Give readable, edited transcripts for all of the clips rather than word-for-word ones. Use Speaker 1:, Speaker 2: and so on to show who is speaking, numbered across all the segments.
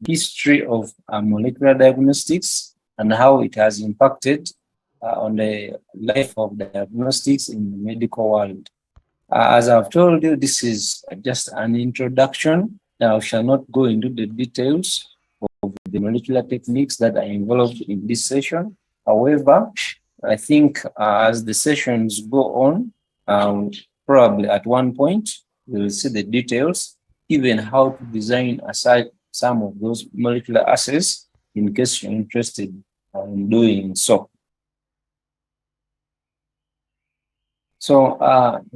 Speaker 1: history of molecular diagnostics and how it has impacted on the life of diagnostics in the medical world. As I've told you, this is just an introduction. Now, I shall not go into the details of the molecular techniques that are involved in this session. However, I think as the sessions go on, probably at one point, we will see the details, even how to design aside some of those molecular assays in case you're interested in doing so. So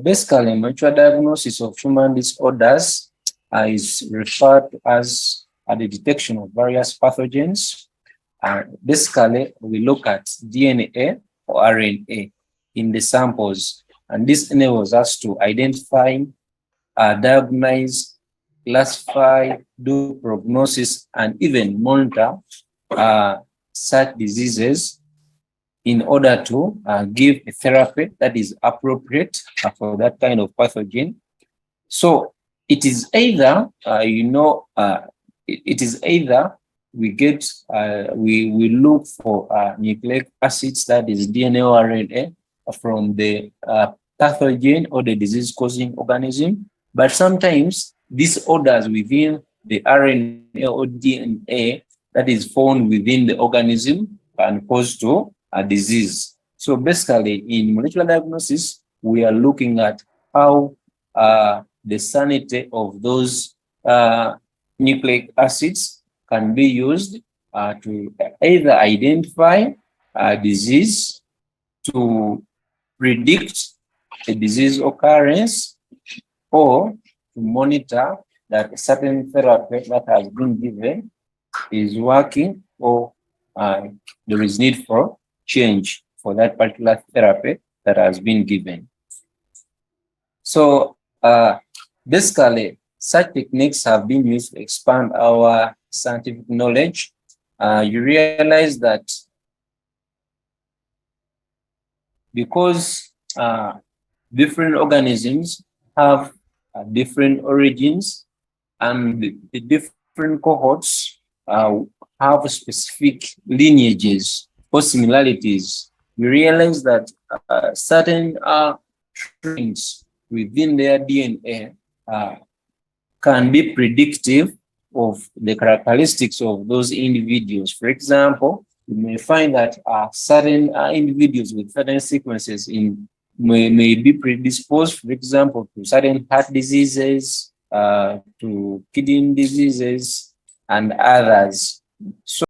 Speaker 1: basically, molecular diagnosis of human disorders is referred to as the detection of various pathogens. Basically, we look at DNA or RNA in the samples, and this enables us to identify, diagnose, classify, do prognosis, and even monitor such diseases in order to give a therapy that is appropriate for that kind of pathogen. So it is either, it is either we get, we look for nucleic acids, that is DNA or RNA, from the pathogen or the disease-causing organism. But sometimes disorders within the RNA or DNA that is found within the organism can cause to a disease. So basically, in molecular diagnosis, we are looking at how the sanity of those nucleic acids can be used to either identify a disease, to predict a disease occurrence, or to monitor that a certain therapy that has been given is working, or there is need for change for that particular therapy that has been given. So basically, such techniques have been used to expand our scientific knowledge. You realize that because different organisms have different origins, and the different cohorts have specific lineages or similarities, we realize that certain traits within their DNA can be predictive of the characteristics of those individuals. For example, you may find that certain individuals with certain sequences may be predisposed, for example, to certain heart diseases, to kidney diseases, and others. So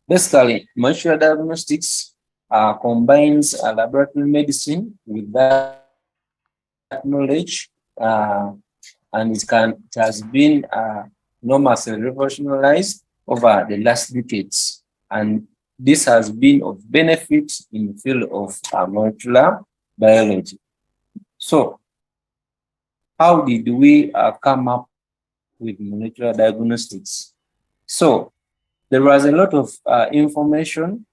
Speaker 1: basically, molecular diagnostics combines laboratory medicine with that knowledge, and it has been enormously revolutionized over the last decades. And this has been of benefit in the field of molecular biology. So how did we come up with molecular diagnostics? So there was a lot of information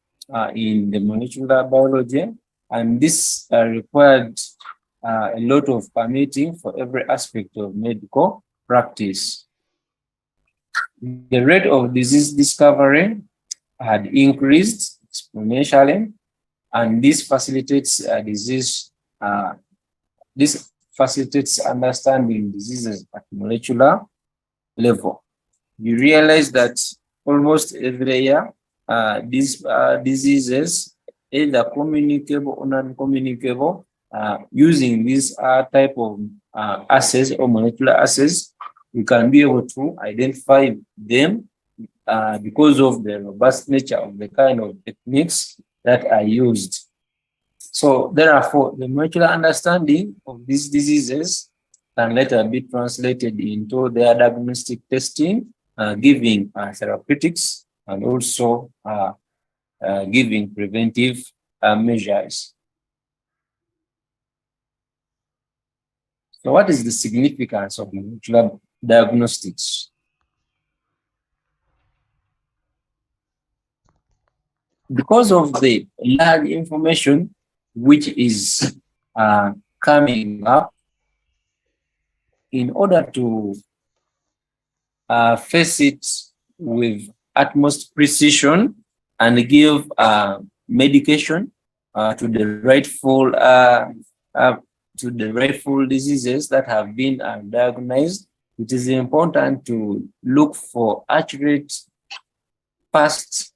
Speaker 1: in the molecular biology, and this required a lot of permitting for every aspect of medical practice. The rate of disease discovery had increased exponentially, and this facilitates this facilitates understanding diseases at molecular level. You realize that almost every year, these diseases, either communicable or non-communicable, using this type of assays or molecular assays, we can be able to identify them because of the robust nature of the kind of techniques that are used. So therefore, the molecular understanding of these diseases can later be translated into their diagnostic testing, giving therapeutics, and also giving preventive measures. So what is the significance of molecular diagnostics? Because of the large information which is coming up, in order to face it with utmost precision and give medication to the rightful diseases that have been diagnosed. It is important to look for accurate, fast,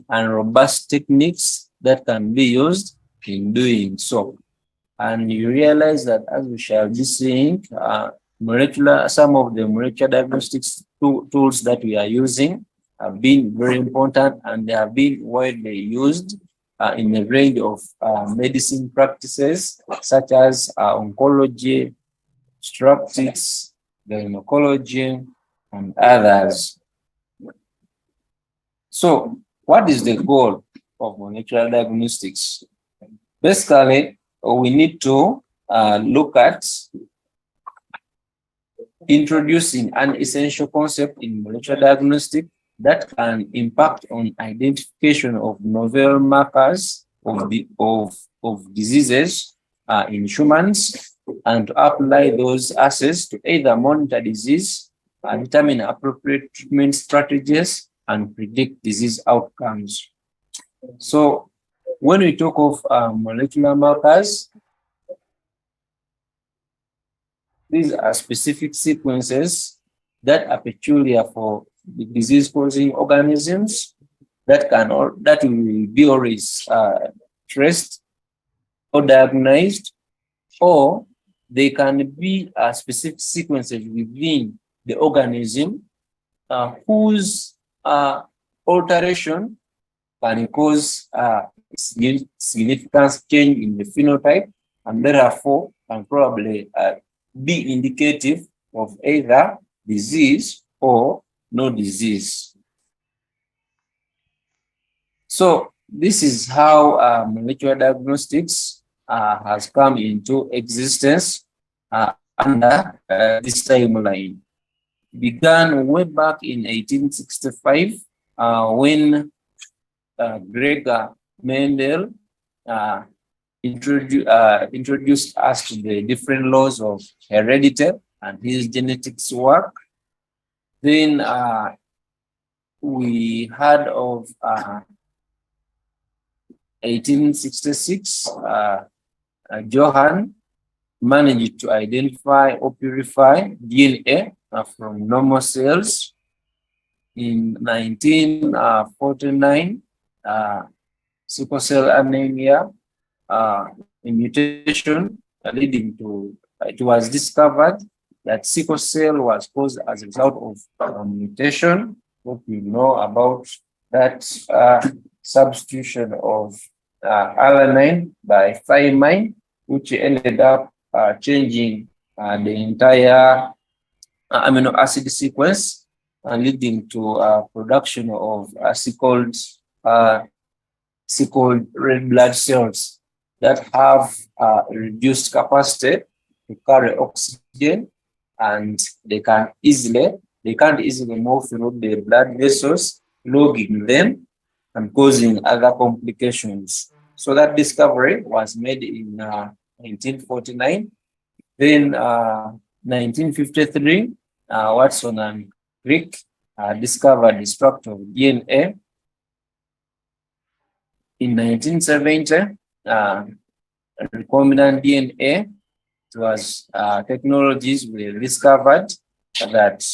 Speaker 1: and robust techniques that can be used in doing so. And you realize that, as we shall be seeing, some of the molecular diagnostics tools that we are using have been very important, and they have been widely used in a range of medicine practices such as oncology, obstetrics, gynecology, and others. So, what is the goal of molecular diagnostics? Basically, we need to look at introducing an essential concept in molecular diagnostic that can impact on identification of novel markers of diseases in humans, and to apply those assays to either monitor disease, determine appropriate treatment strategies, and predict disease outcomes. So when we talk of molecular markers, these are specific sequences that are peculiar for the disease-causing organisms that will be always traced or diagnosed, or they can be specific sequences within the organism whose alteration can cause significant change in the phenotype, and therefore can probably be indicative of either disease or no disease. So this is how molecular diagnostics has come into existence under this timeline. Began way back in 1865 when Gregor Mendel introduced us to the different laws of heredity and his genetics work. Then we heard of 1866, Johann managed to identify or purify DNA from normal cells. In 1949, sickle cell anemia, a mutation leading to, it was discovered that sickle cell was caused as a result of a mutation. What we know about that substitution of alanine by thymine, which ended up changing the entire amino acid sequence, leading to production of sickled red blood cells that have reduced capacity to carry oxygen, and they can't easily move through the blood vessels, clogging them and causing other complications. So that discovery was made in 1949. Then 1953, Watson and Crick discovered the structure of DNA. In 1970, recombinant DNA, technologies were discovered that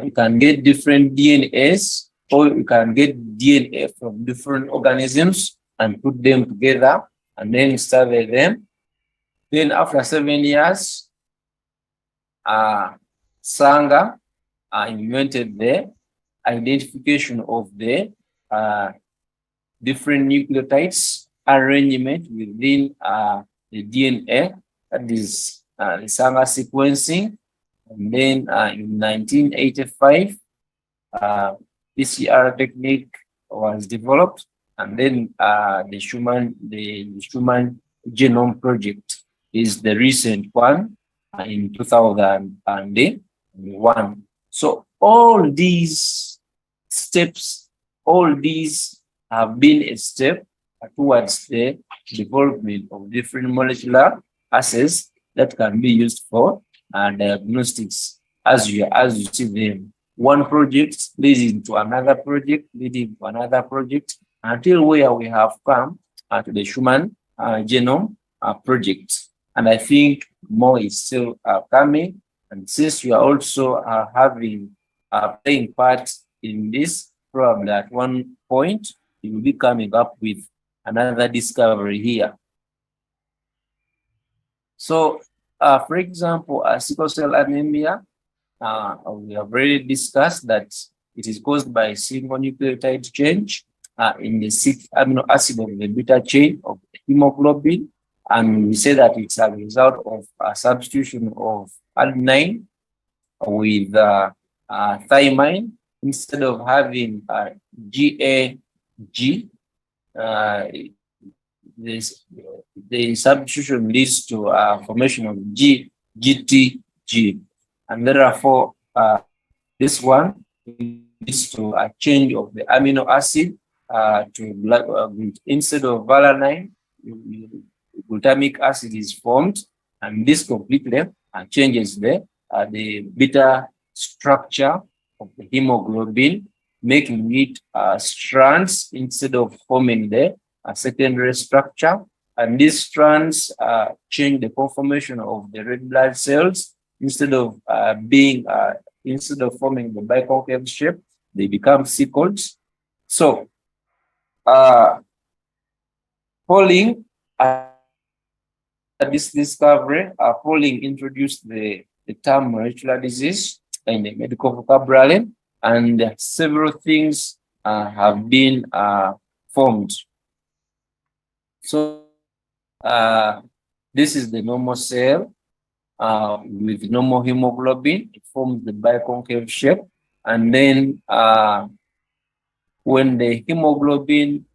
Speaker 1: you can get different DNAs, or you can get DNA from different organisms and put them together and then survey them. Then after 7 years, Sanger invented the identification of the different nucleotides arrangement within the DNA, that is the Sanger sequencing. And then in 1985, PCR technique was developed, and then the Human Genome Project is the recent one in 2001. So all these steps, all these have been a step towards the development of different molecular assays that can be used for diagnostics as you see them. one project leading to another project, leading to another project, until where we have come to the human genome project. And I think more is still coming. And since you are also having playing part in this, probably at one point you will be coming up with another discovery here. So, for example, sickle cell anemia, we have already discussed that it is caused by single nucleotide change in the 6 amino acid of the beta chain of hemoglobin. And we say that it's a result of a substitution of adenine with thymine. Instead of having GAG, the substitution leads to formation of GTG, and therefore this one leads to a change of the amino acid to instead of valine, glutamic acid is formed, and this completely changes the beta structure of the hemoglobin, making it strands instead of forming the secondary structure. And these strands change the conformation of the red blood cells. Instead of instead of forming the biconcave shape, they become sickled. So Pauling, this discovery, Pauling introduced the term molecular disease in the medical vocabulary, and several things have been formed. So this is the normal cell with normal hemoglobin. It forms the biconcave shape, and then when the hemoglobin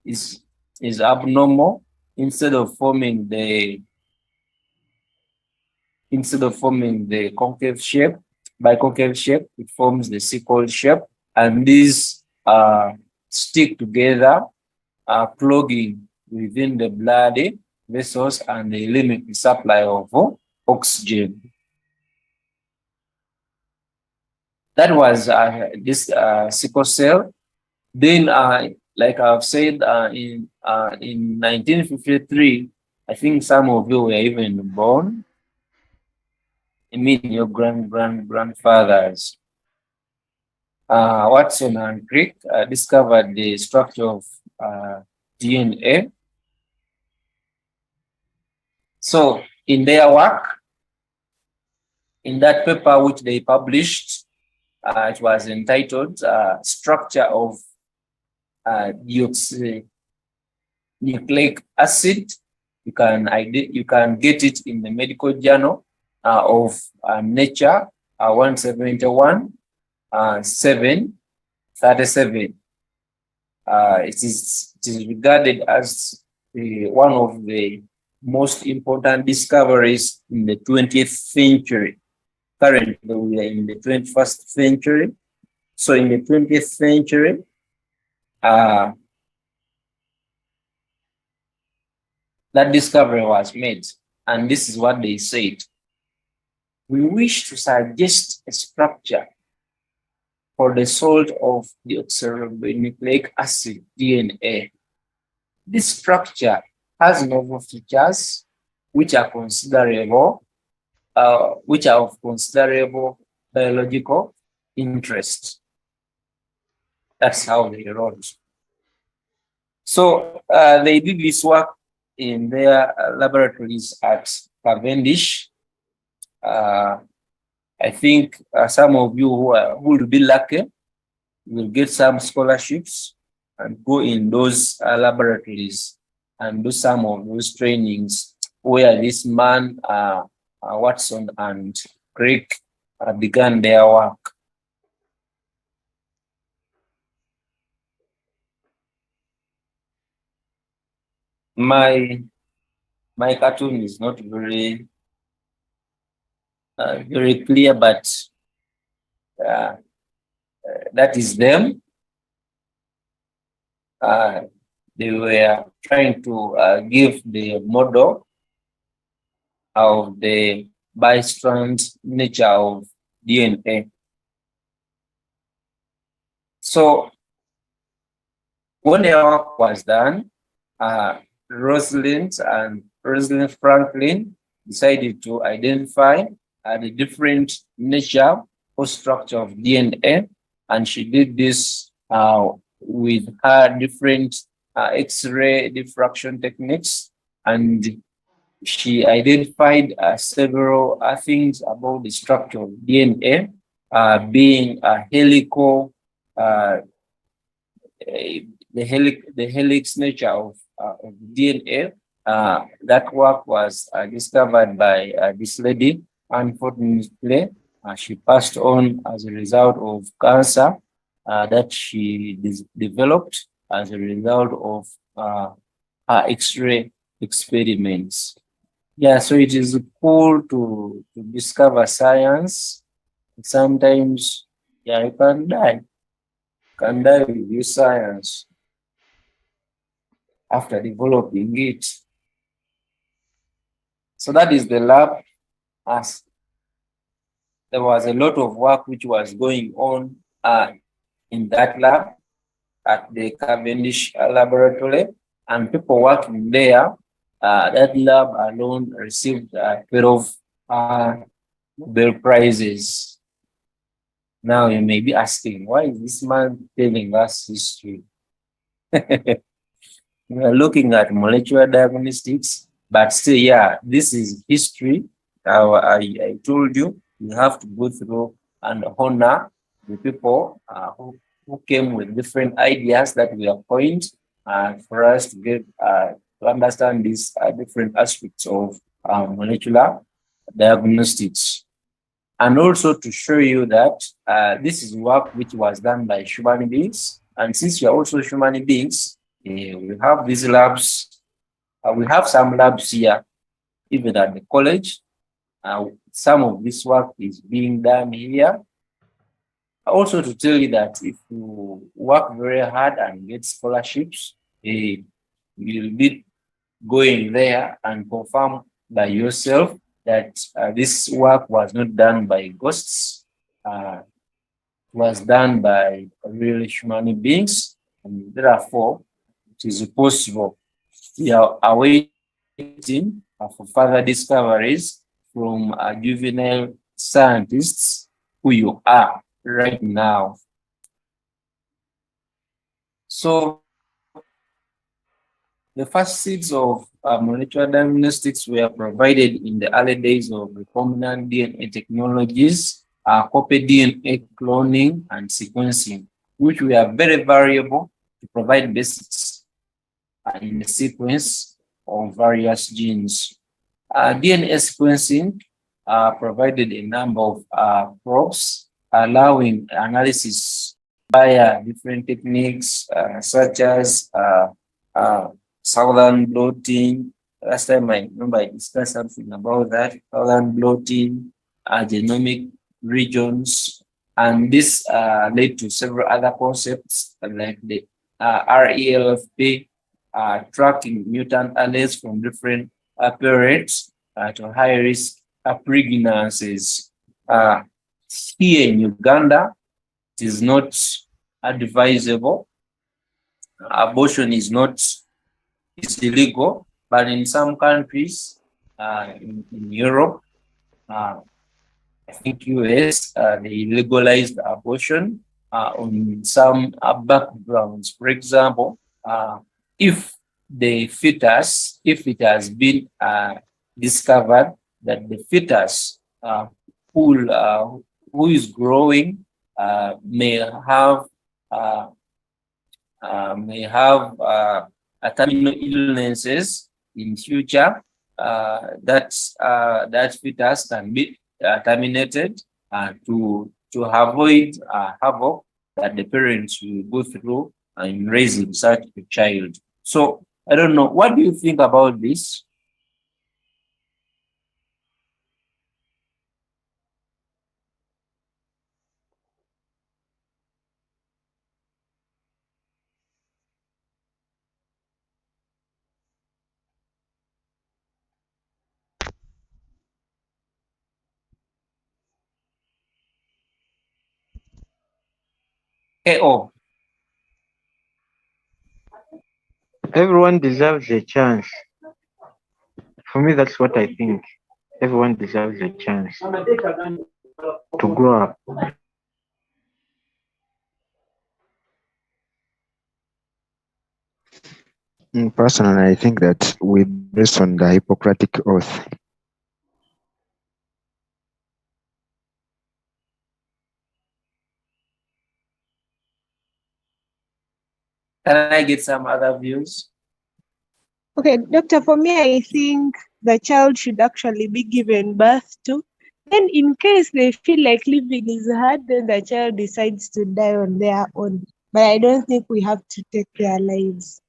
Speaker 1: is abnormal, instead of forming the concave shape, biconcave shape, it forms the sickle shape, and these stick together, clogging within the blood vessels, and they limit the supply of oxygen. That was this sickle cell. Then, like I've said, in 1953, I think some of you were even born. I mean, your grandfathers. Watson and Crick discovered the structure of DNA. So, in their work, in that paper which they published, it was entitled "Structure of Deoxynucleic Acid." You can get it in the medical journal of Nature 171 737. It is regarded as one of the most important discoveries in the 20th century. Currently, we are in the 21st century. So in the 20th century, that discovery was made, and this is what they said. We wish to suggest a structure for the salt of deoxyribonucleic acid, DNA. This structure has novel features which are of considerable biological interest. That's how they wrote. So they did this work in their laboratories at Cavendish. I think some of you who will be lucky will get some scholarships and go in those laboratories and do some of those trainings where this man, Watson and Crick, began their work. My cartoon is not very clear, but that is them. They were trying to give the model of the bistrand nature of DNA. So when their work was done, uh, Rosalind Franklin decided to identify the different nature or structure of DNA, and she did this with her different X-ray diffraction techniques, and she identified several things about the structure of DNA, being a helical, uh, the helix nature of DNA. That work was discovered by this lady. Unfortunately, she passed on as a result of cancer that she developed as a result of her X-ray experiments. Yeah, so it is cool to discover science. Sometimes, yeah, you can die with your science after developing it. So that is the lab. As there was a lot of work which was going on in that lab at the Cavendish laboratory, and people working there. That lab alone received 12 Nobel Prizes. Now you may be asking, why is this man telling us history? We are looking at molecular diagnostics, but still, yeah, this is history. I told you, you have to go through and honor the people who came with different ideas that we are coined for us to get to understand these different aspects of molecular diagnostics. And also to show you that this is work which was done by human beings. And since we are also human beings, we have these labs. We have some labs here, even at the college. Some of this work is being done here. Also to tell you that if you work very hard and get scholarships, you'll be going there and confirm by yourself that this work was not done by ghosts. Was done by real human beings, and therefore it is possible. We are awaiting for further discoveries from juvenile scientists who you are right now. So the first seeds of molecular diagnostics were provided in the early days of recombinant DNA technologies, copy DNA cloning, and sequencing, which were very variable to provide basics in the sequence of various genes. DNA sequencing provided a number of probes, allowing analysis via different techniques such as southern blotting. Last time I remember I discussed something about that, southern blotting, genomic regions, and this led to several other concepts like the RELFP, tracking mutant alleles from different parents to high risk pregnancies. Uh, Here in Uganda, it is not advisable. Abortion is illegal, but in some countries, in Europe, uh, I think US, they legalized abortion on some backgrounds. For example, if the fetus, if it has been discovered that the fetus who, who is growing may have uh, terminal illnesses in future, that fetus can be terminated to avoid havoc that the parents will go through in raising such a child. So I don't know. What do you think about this? KO.
Speaker 2: Everyone deserves a chance. For me, that's what I think. Everyone deserves a chance to grow up.
Speaker 3: Personally, I think that we based on the Hippocratic Oath.
Speaker 1: Can I get some other views?
Speaker 4: Okay, doctor, for me, I think the child should actually be given birth to. Then, in case they feel like living is hard, then the child decides to die on their own. But I don't think we have to take their lives.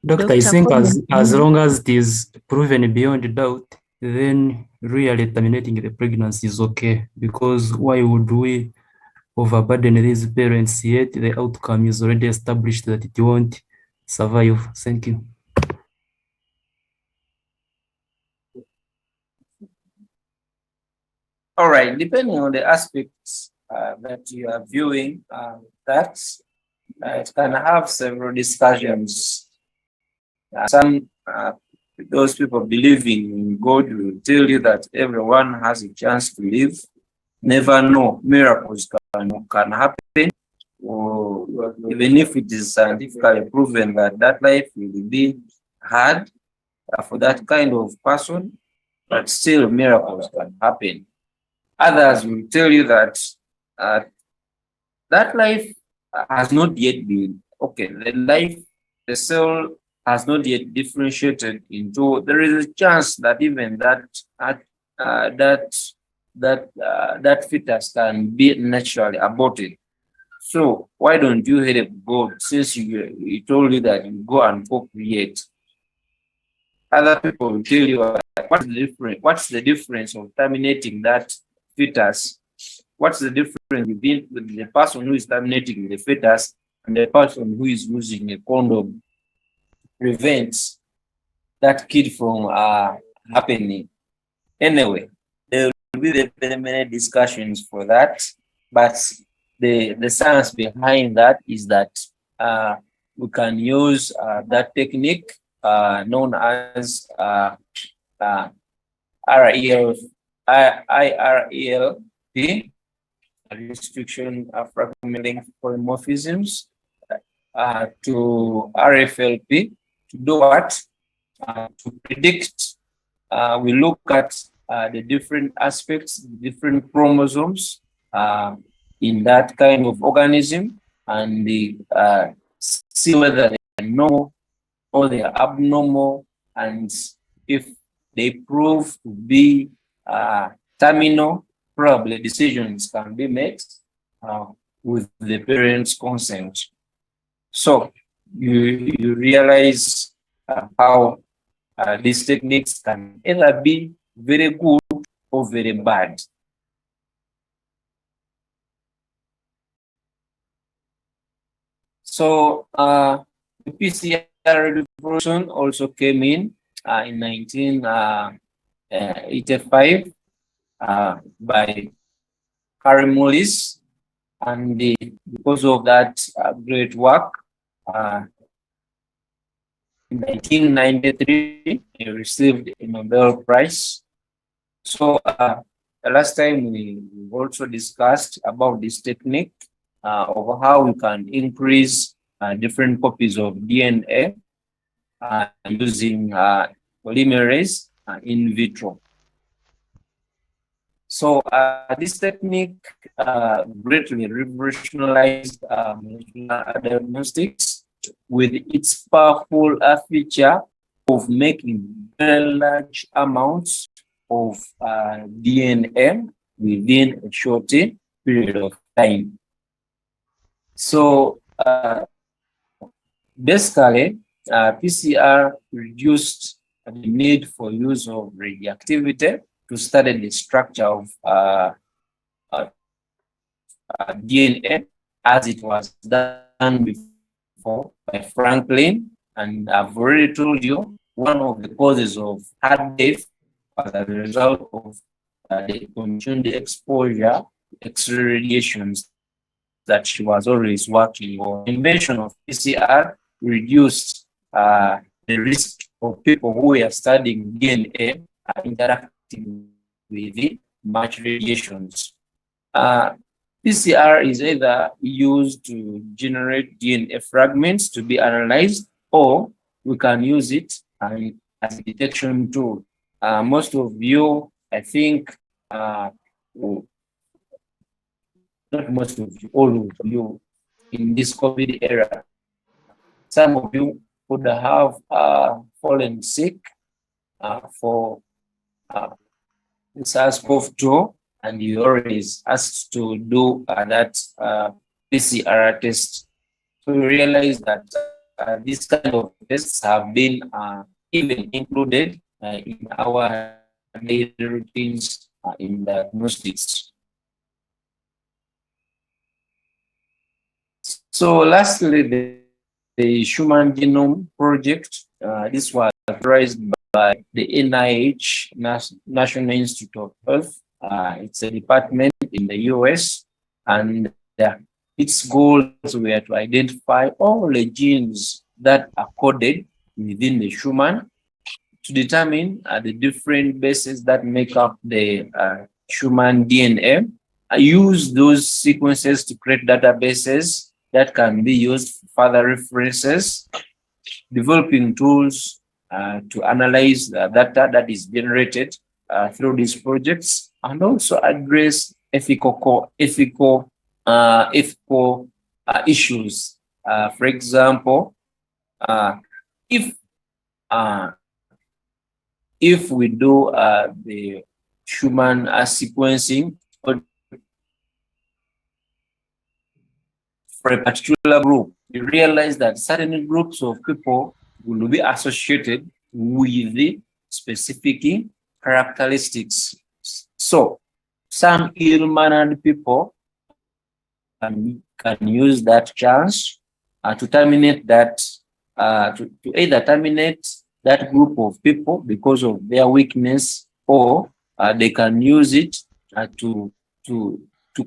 Speaker 5: Doctor, I
Speaker 4: Doctor,
Speaker 5: think
Speaker 4: comment.
Speaker 5: as long as it is proven beyond doubt, then really terminating the pregnancy is okay. Because why would we overburden these parents yet the outcome is already established that it won't survive? Thank you.
Speaker 1: All right, depending on the aspects that you are viewing, that it can have several discussions. Some those people believing in God will tell you that everyone has a chance to live. Never know, miracles can happen, or even if it is scientifically proven that that life will be hard for that kind of person, but still miracles can happen. Others will tell you that uh, that life has not yet been okay. The soul has not yet differentiated into. There is a chance that even that that fetus can be naturally aborted. So why don't you help God since he told you that you go and procreate? Other people will tell you what's the difference? What's the difference of terminating that fetus? What's the difference between the person who is terminating the fetus and the person who is using a condom to prevent that kid from happening? Anyway, there will be very many discussions for that, but the science behind that is that we can use that technique known as uh, REL, IRELP, restriction of fragmenting polymorphisms, to RFLP, to do what? To predict. We look at the different aspects, different chromosomes in that kind of organism, and see whether they are normal or they are abnormal, and if they prove to be terminal, probably decisions can be made with the parents' consent. So you realize how these techniques can either be very good or very bad. So the PCR revolution also came in 1985 by Harry Mullis, and because of that great work, in 1993, he received a Nobel Prize. So the last time we also discussed about this technique of how we can increase different copies of DNA using polymerase in vitro. So this technique greatly revolutionized molecular diagnostics with its powerful feature of making very large amounts of DNA within a short period of time. So basically, PCR reduced the need for use of radioactivity to study the structure of DNA as it was done before by Franklin. And I've already told you one of the causes of heart death was as a result of the continued exposure to X-ray radiations that she was always working on. Invention of PCR reduced the risk of people who were studying DNA interacting with the much radiations. PCR is either used to generate DNA fragments to be analyzed, or we can use it as a detection tool. Most of you, I think, not most of you, all of you in this COVID era, some of you would have fallen sick for SARS-CoV-2, and you always asked to do that PCR test. So we realize that these kind of tests have been even included in our daily routines in diagnostics. So lastly, the Human Genome Project, this was authorized by the NIH, National Institute of Health. It's a department in the US, and its goals were to identify all the genes that are coded within the human to determine the different bases that make up the human DNA. I use those sequences to create databases that can be used for further references, developing tools to analyze the data that is generated through these projects, and also address ethical issues. For example, if if we do the human sequencing for a particular group, we realize that certain groups of people will be associated with the specific characteristics. So some ill-mannered people can use that chance to terminate that, to either terminate that group of people because of their weakness, or they can use it to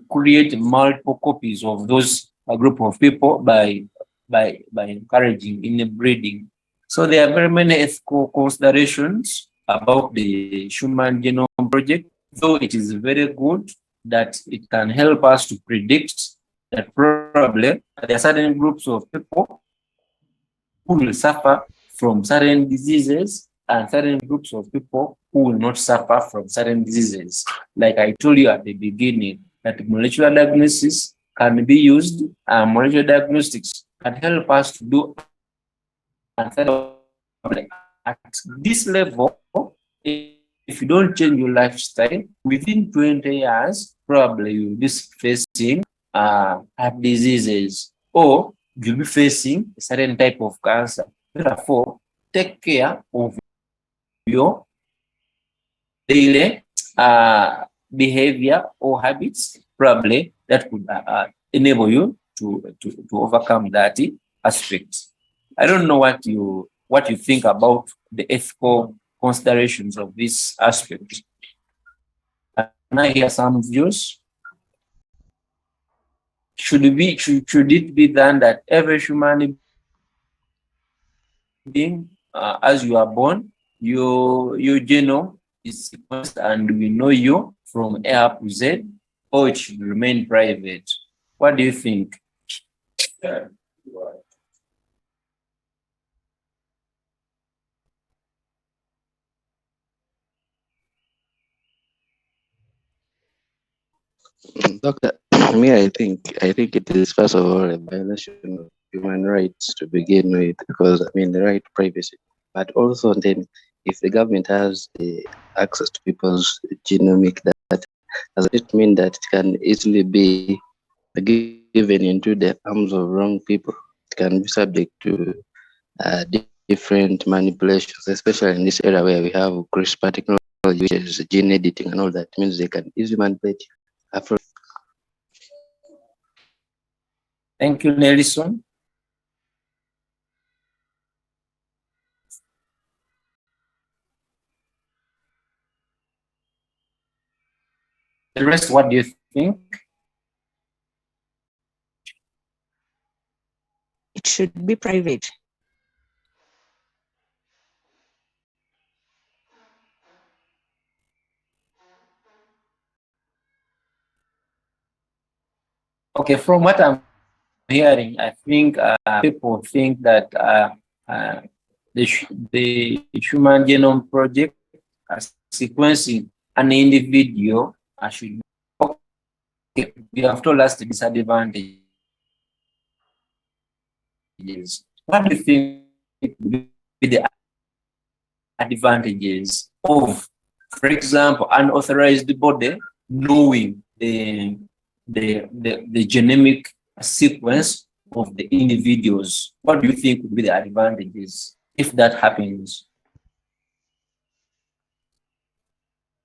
Speaker 1: create multiple copies of those group of people by encouraging inbreeding. So there are very many ethical considerations about the Human Genome Project, though it is very good that it can help us to predict that probably there are certain groups of people who will suffer from certain diseases and certain groups of people who will not suffer from certain diseases. Like I told you at the beginning, that molecular diagnosis can be used, and molecular diagnostics can help us to do at this level. If you don't change your lifestyle, within 20 years, probably you'll be facing heart diseases, or you'll be facing a certain type of cancer. Therefore, take care of your daily behavior or habits, probably that could enable you to overcome that aspect. I don't know what you think about the ethical considerations of this aspect. Can I hear some views? Should it be done that every human being, as you are born, your genome is sequenced and we know you from A up to Z, or it should remain private? What do you think?
Speaker 6: Doctor, me, I think it is first of all a violation of human rights to begin with, because I mean the right to privacy. But also then, if the government has the access to people's genomic data, does it mean that it can easily be given into the arms of wrong people? It can be subject to different manipulations, especially in this area where we have CRISPR technology, which is gene editing and all that. Means they can easily manipulate you.
Speaker 1: Thank you, Nelson. The rest, what do you think?
Speaker 4: it should be private?
Speaker 1: Okay, from what I'm hearing, I think people think that the Human Genome Project sequencing an individual should. Okay, you have told us the disadvantages. What do you think would be the advantages of, for example, unauthorized body knowing the genomic sequence of the individuals? What do you think would be the advantages if that happens?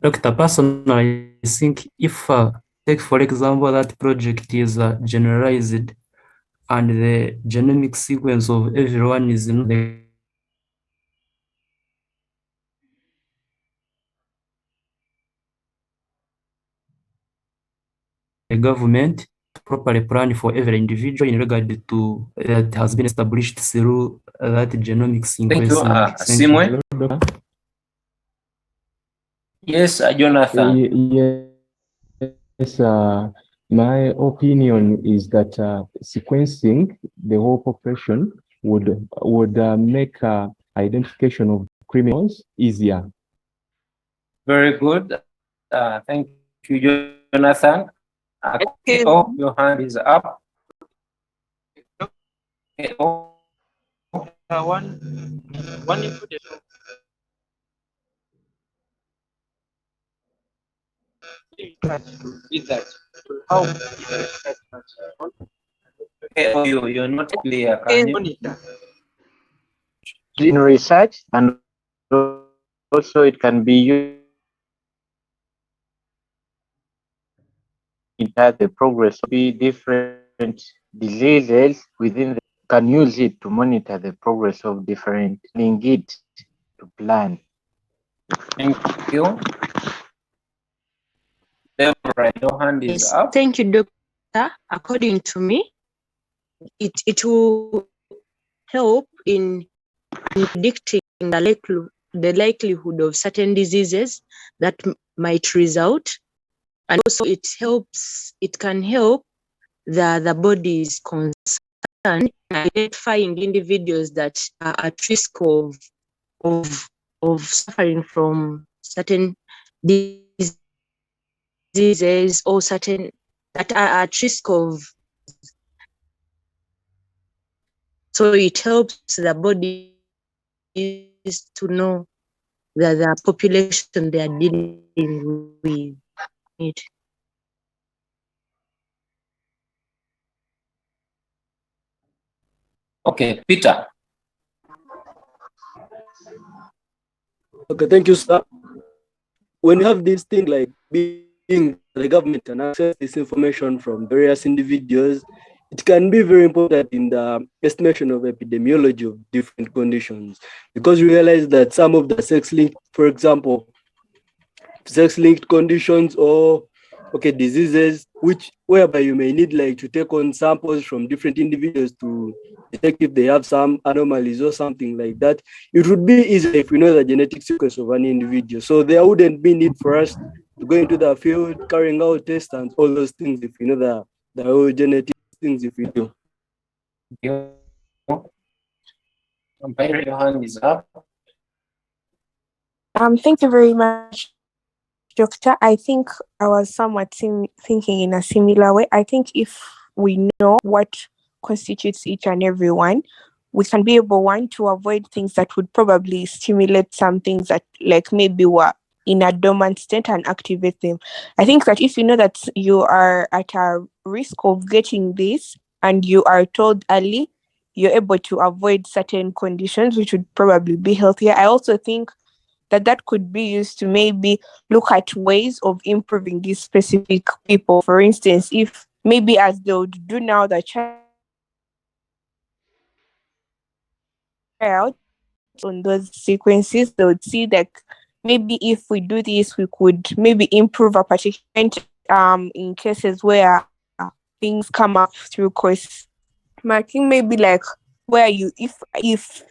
Speaker 5: Dr. Personally, I think if, take for example, that project is generalized and the genomic sequence of everyone is in the government to properly plan for every individual in regard to that has been established through that genomic
Speaker 1: Thank you,
Speaker 5: sequencing. Thank
Speaker 1: Simwe.
Speaker 5: you.
Speaker 1: Yes, Jonathan.
Speaker 7: Yes, my opinion is that sequencing the whole population would make identification of criminals easier.
Speaker 1: Very good. Thank you, Jonathan. Okay, oh, your hand is up. Okay, oh.
Speaker 2: One input is that how
Speaker 1: Okay, oh, you're not clear. Can you?
Speaker 2: monitor in research, and also it can be used at the progress of different diseases within the can use it to monitor the progress of different link it to plan.
Speaker 1: Thank you. Deborah, your hand is
Speaker 4: Yes,
Speaker 1: up.
Speaker 4: thank you, Doctor. According to me, it will help in predicting the likelihood of certain diseases that might result, and also it can help the body's concerned in identifying individuals that are at risk of suffering from certain diseases or certain that are at risk of. So it helps the body to know the population they are dealing with.
Speaker 1: Okay, Peter.
Speaker 8: Okay, thank you, sir. When you have this thing like being the government and access this information from various individuals, it can be very important in the estimation of epidemiology of different conditions, because we realize that some of the sex-linked, for example, sex-linked conditions or diseases whereby you may need like to take on samples from different individuals to detect if they have some anomalies or something like that. It would be easier if we know the genetic sequence of an individual, so there wouldn't be need for us to go into the field carrying out tests and all those things if we know the whole genetic things if we do.
Speaker 1: Umpire, your hand is up.
Speaker 4: Thank you very much, Doctor. I think I was somewhat thinking in a similar way. I think if we know what constitutes each and every one, we can be able, one, to avoid things that would probably stimulate some things that like maybe were in a dormant state and activate them. I think that if you know that you are at a risk of getting this and you are told early, you're able to avoid certain conditions, which would probably be healthier. I also think that could be used to maybe look at ways of improving these specific people. For instance, if maybe as they would do now, the child on those sequences, they would see that maybe if we do this, we could maybe improve a particular in cases where things come up through course marking, maybe like where you, if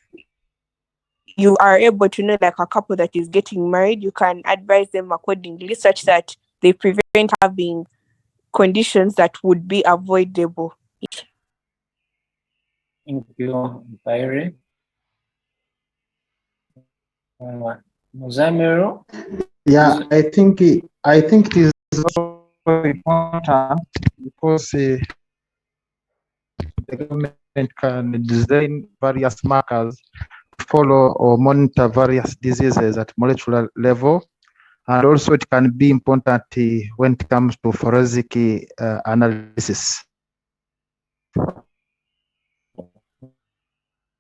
Speaker 4: you are able to know like a couple that is getting married, you can advise them accordingly such that they prevent having conditions that would be avoidable.
Speaker 1: Thank you, Byron. Muzamiro?
Speaker 3: Yeah, I think it is also important because the government can design various markers to follow or monitor various diseases at molecular level, and also it can be important when it comes to forensic analysis.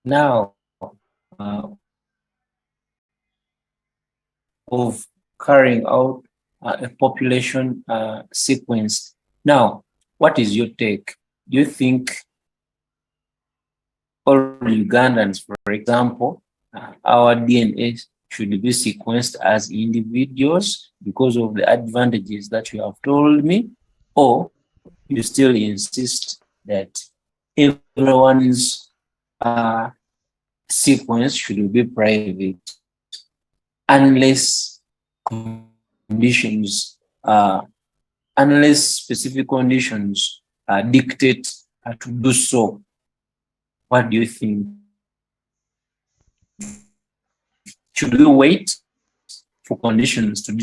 Speaker 1: Now, of carrying out a population sequence. Now, what is your take? Do you think all Ugandans, for example, our DNA should be sequenced as individuals because of the advantages that you have told me, or you still insist that everyone's sequence should be private unless conditions, unless specific conditions dictate to do so? What do you think? Should we wait for conditions to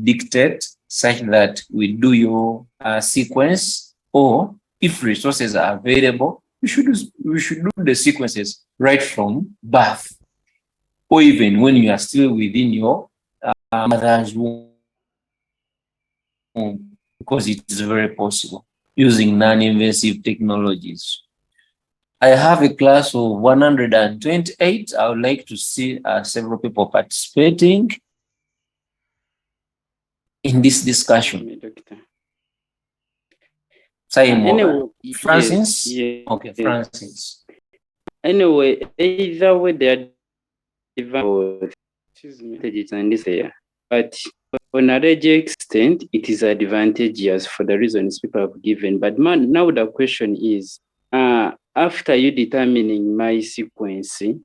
Speaker 1: dictate such that we do your sequence, or if resources are available, we should do the sequences right from birth, or even when you are still within your mother's womb, because it is very possible using non-invasive technologies. I have a class of 128. I would like to see several people participating in this discussion. Simon,
Speaker 9: Anyway,
Speaker 1: Francis?
Speaker 9: yes.
Speaker 1: Okay, Francis.
Speaker 9: Anyway, either way they are advantages and this here. But on a large extent, it is advantageous for the reasons people have given. But now the question is, after you determining my sequence, to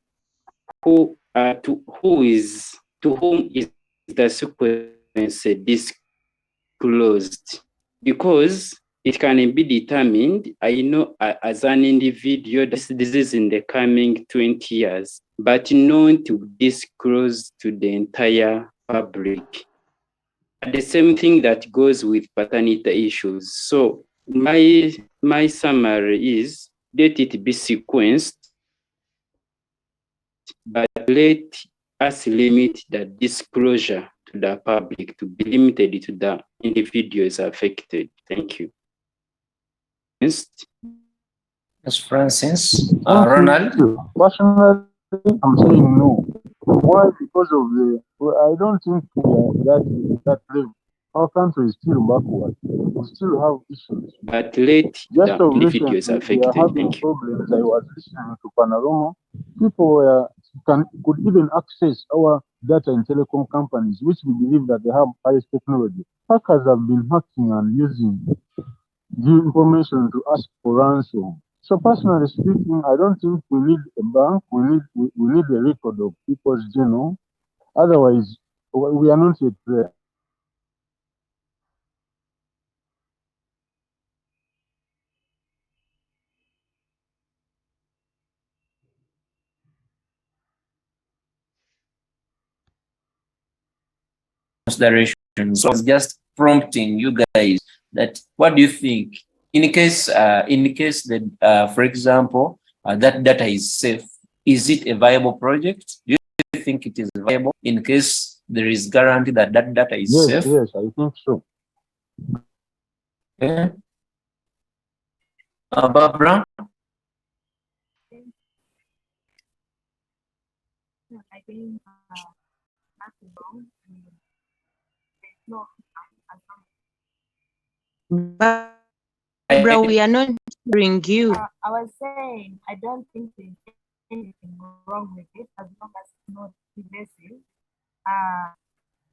Speaker 9: whom is the sequence disclosed? Because it can be determined, I know as an individual, this disease in the coming 20 years, but not to disclose to the entire public. The same thing that goes with paternity issues. So my summary is, let it be sequenced, but let us limit the disclosure to the public to be limited to the individuals affected. Thank you.
Speaker 1: Yes, Francis. Ronald?
Speaker 10: Personally, I'm saying no. Why? Because of I don't think that level. Our country is still backward. We still have issues.
Speaker 9: But let
Speaker 10: Just
Speaker 9: the
Speaker 10: of
Speaker 9: individuals
Speaker 10: recently, we
Speaker 9: affected.
Speaker 10: are having
Speaker 9: Thank you.
Speaker 10: problems. I was listening to Panorama. People could even access our data in telecom companies, which we believe that they have highest technology. Hackers have been hacking and using the information to ask for ransom. So personally speaking, I don't think we need a bank. We need a record of people's genome. Otherwise, we are not yet there.
Speaker 1: Considerations. So I was just prompting you guys that what do you think in case that for example that data is safe, is it a viable project? Do you think it is viable in case there is guarantee that that data is safe?
Speaker 10: Yes, I think so.
Speaker 1: Okay. Barbara?
Speaker 11: I think nothing wrong. No,
Speaker 12: Barbara, we are not hearing you.
Speaker 11: I was saying I don't think there's anything wrong with it as long as it's not invasive.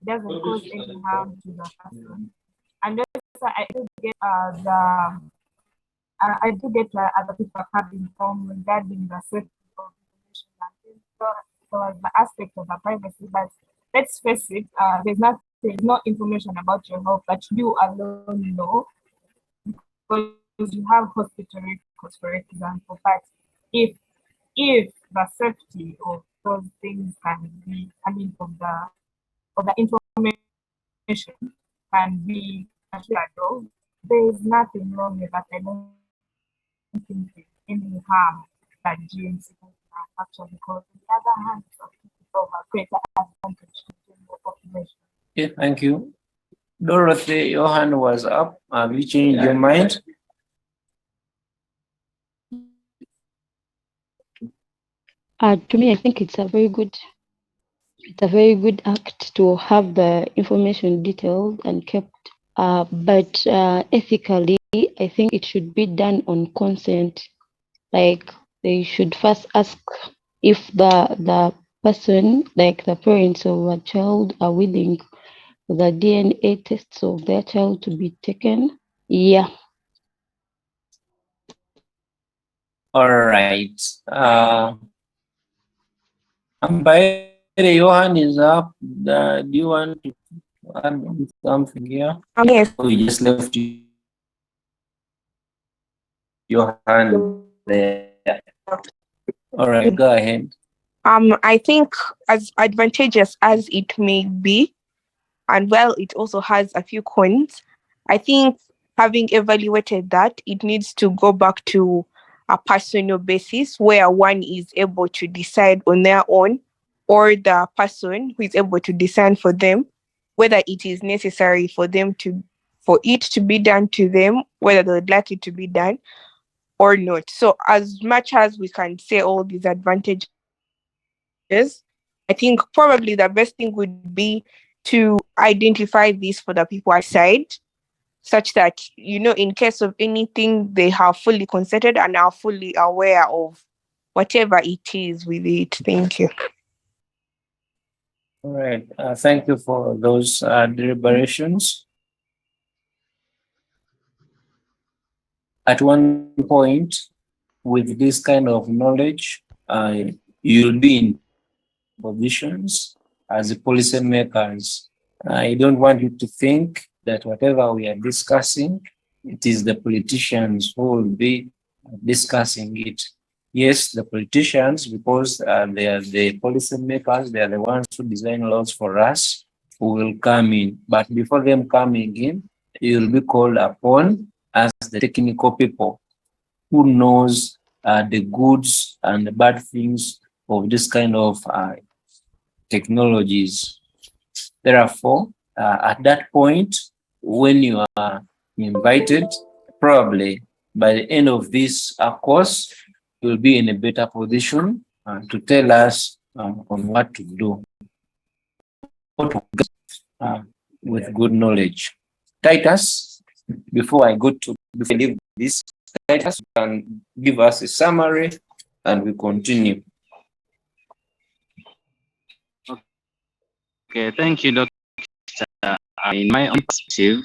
Speaker 11: Doesn't cause any harm to the person. And also I do get I do get other people have informed regarding the safety of information and things. So towards the aspect of the privacy, but let's face it, there's no information about your health that you alone know, because you have hospital records, for example. But if the safety of those things can be, I mean, of the information can be assured of, there is nothing wrong with that. I don't think there's any harm that GMC can actually, because on the other hand, some people have greater advantage to the general population.
Speaker 1: Yeah, thank you. Dorothy, your hand was up. Have you changed your mind?
Speaker 13: To me, I think it's a very good act to have the information detailed and kept. But ethically, I think it should be done on consent. Like they should first ask if the person, like the parents of a child, are willing for the DNA tests of their child to be taken. Yeah.
Speaker 1: All right. Ambaire, your hand is up. Do you want to add something here?
Speaker 4: Yes.
Speaker 1: Or you just left your hand there? All right, go ahead.
Speaker 4: I think as advantageous as it may be, and while it also has a few cons, I think having evaluated that, it needs to go back to a personal basis where one is able to decide on their own, or the person who is able to decide for them whether it is necessary for it to be done to them, whether they would like it to be done or not. So as much as we can say all these advantages, I think probably the best thing would be to identify this for the people outside, such that, in case of anything, they have fully consented and are fully aware of whatever it is with it. Thank you.
Speaker 1: All right. Thank you for those deliberations. At one point, with this kind of knowledge, you'll be in positions as policymakers. I don't want you to think that whatever we are discussing, it is the politicians who will be discussing it. Yes, the politicians, because they are the policymakers, they are the ones who design laws for us, who will come in. But before them coming in, you'll be called upon as the technical people who knows the goods and the bad things of this kind of technologies. Therefore, at that point, when you are invited, probably by the end of this course, you'll be in a better position to tell us on what to do with good knowledge. Titus, before I leave this, Titus can give us a summary and we continue.
Speaker 14: Okay, thank you, Doctor. In my own perspective,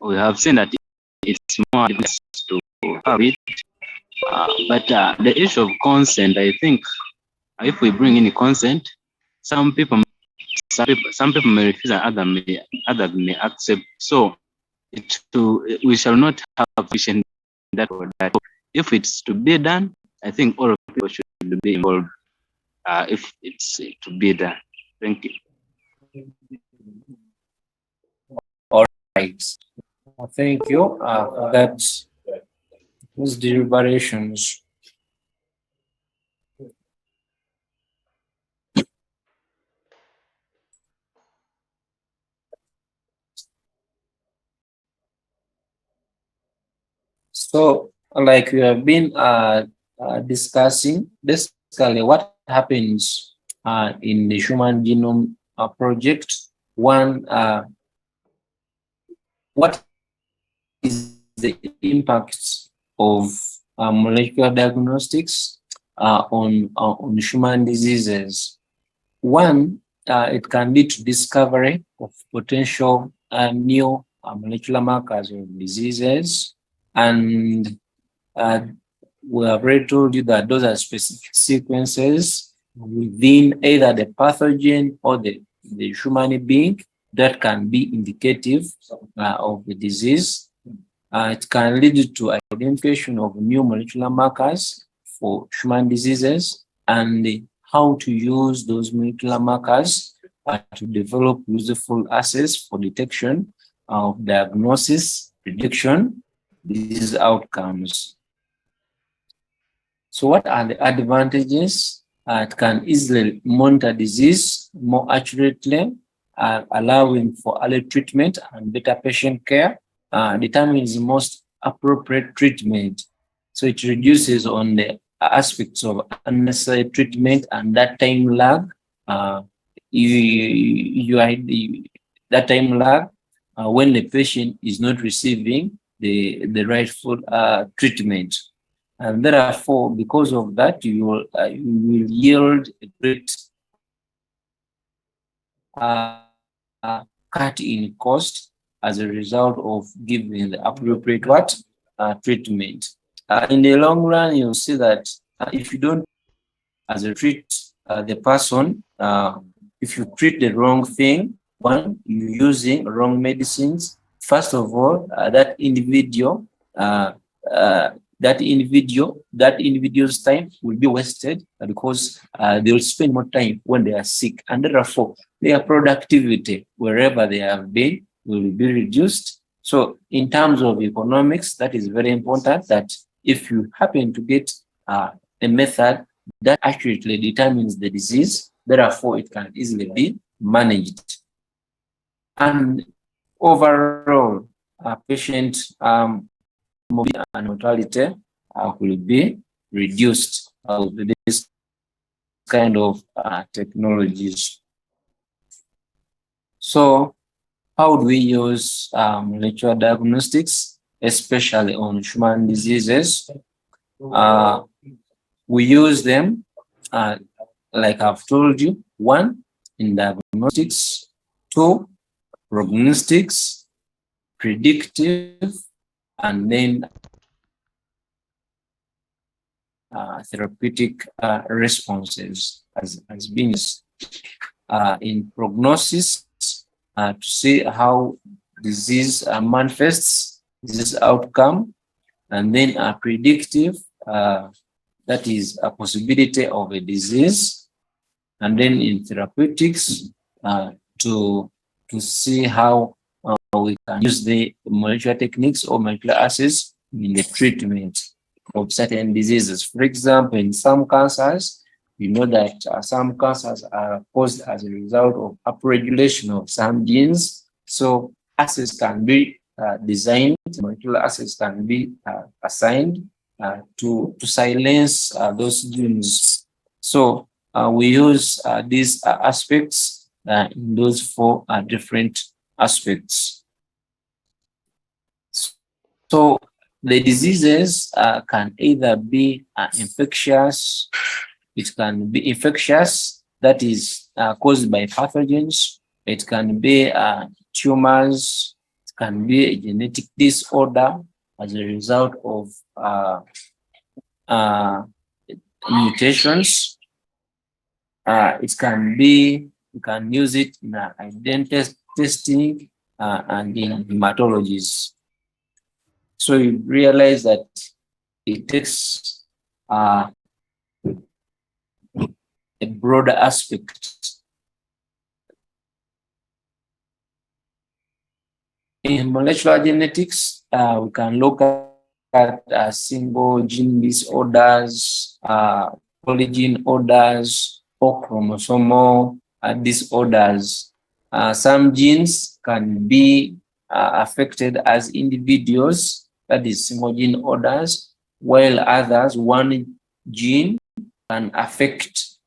Speaker 14: we have seen that it's more to have it, but the issue of consent, I think, if we bring in consent, some people may refuse and others may accept. So we shall not have vision that or that. If it's to be done, I think all people should be involved. If it's to be done. Thank you.
Speaker 1: All right. Thank you for that. Those deliberations. So, like we have been discussing, basically what happens in the Human Genome Project. One, what is the impact of molecular diagnostics on human diseases? One, it can lead to discovery of potential new molecular markers of diseases, and we have already told you that those are specific sequences within either the pathogen or the human being that can be indicative of the disease. It can lead to identification of new molecular markers for human diseases and how to use those molecular markers to develop useful assays for detection of diagnosis, prediction, disease outcomes. So what are the advantages? It can easily monitor disease more accurately, allowing for early treatment and better patient care, determines the most appropriate treatment. So it reduces on the aspects of unnecessary treatment and that time lag. That time lag when the patient is not receiving the rightful treatment. And therefore, because of that, you will yield a great cut in cost as a result of giving the appropriate treatment. In the long run, you'll see that if you don't as a treat the person, if you treat the wrong thing, one, you're using wrong medicines. First of all, that individual's time will be wasted because they will spend more time when they are sick, and therefore their productivity wherever they have been will be reduced. So in terms of economics, that is very important, that if you happen to get a method that accurately determines the disease, therefore it can easily be managed. And overall, patient morbidity and mortality will be reduced with this kind of technologies. So how do we use molecular diagnostics, especially on human diseases? We use them, like I've told you, one, in diagnostics, two, prognostics, predictive, and then therapeutic responses as being in prognosis to see how disease manifests, disease outcome, and then predictive, that is a possibility of a disease, and then in therapeutics to see how we can use the molecular techniques or molecular assays in the treatment of certain diseases. For example, in some cancers, we know that some cancers are caused as a result of upregulation of some genes. So assays can be designed, molecular assays can be assigned to silence those genes. So we use these aspects in those four different aspects. So the diseases can either be infectious, it can be infectious, that is caused by pathogens, it can be tumors, it can be a genetic disorder as a result of mutations. It can be, you can use it in identity testing and in hematologies. So you realize that it takes a broader aspect. In molecular genetics, we can look at single gene disorders, polygene orders, or chromosomal disorders. Some genes can be affected as individuals, that is single gene orders, while others, one gene can affect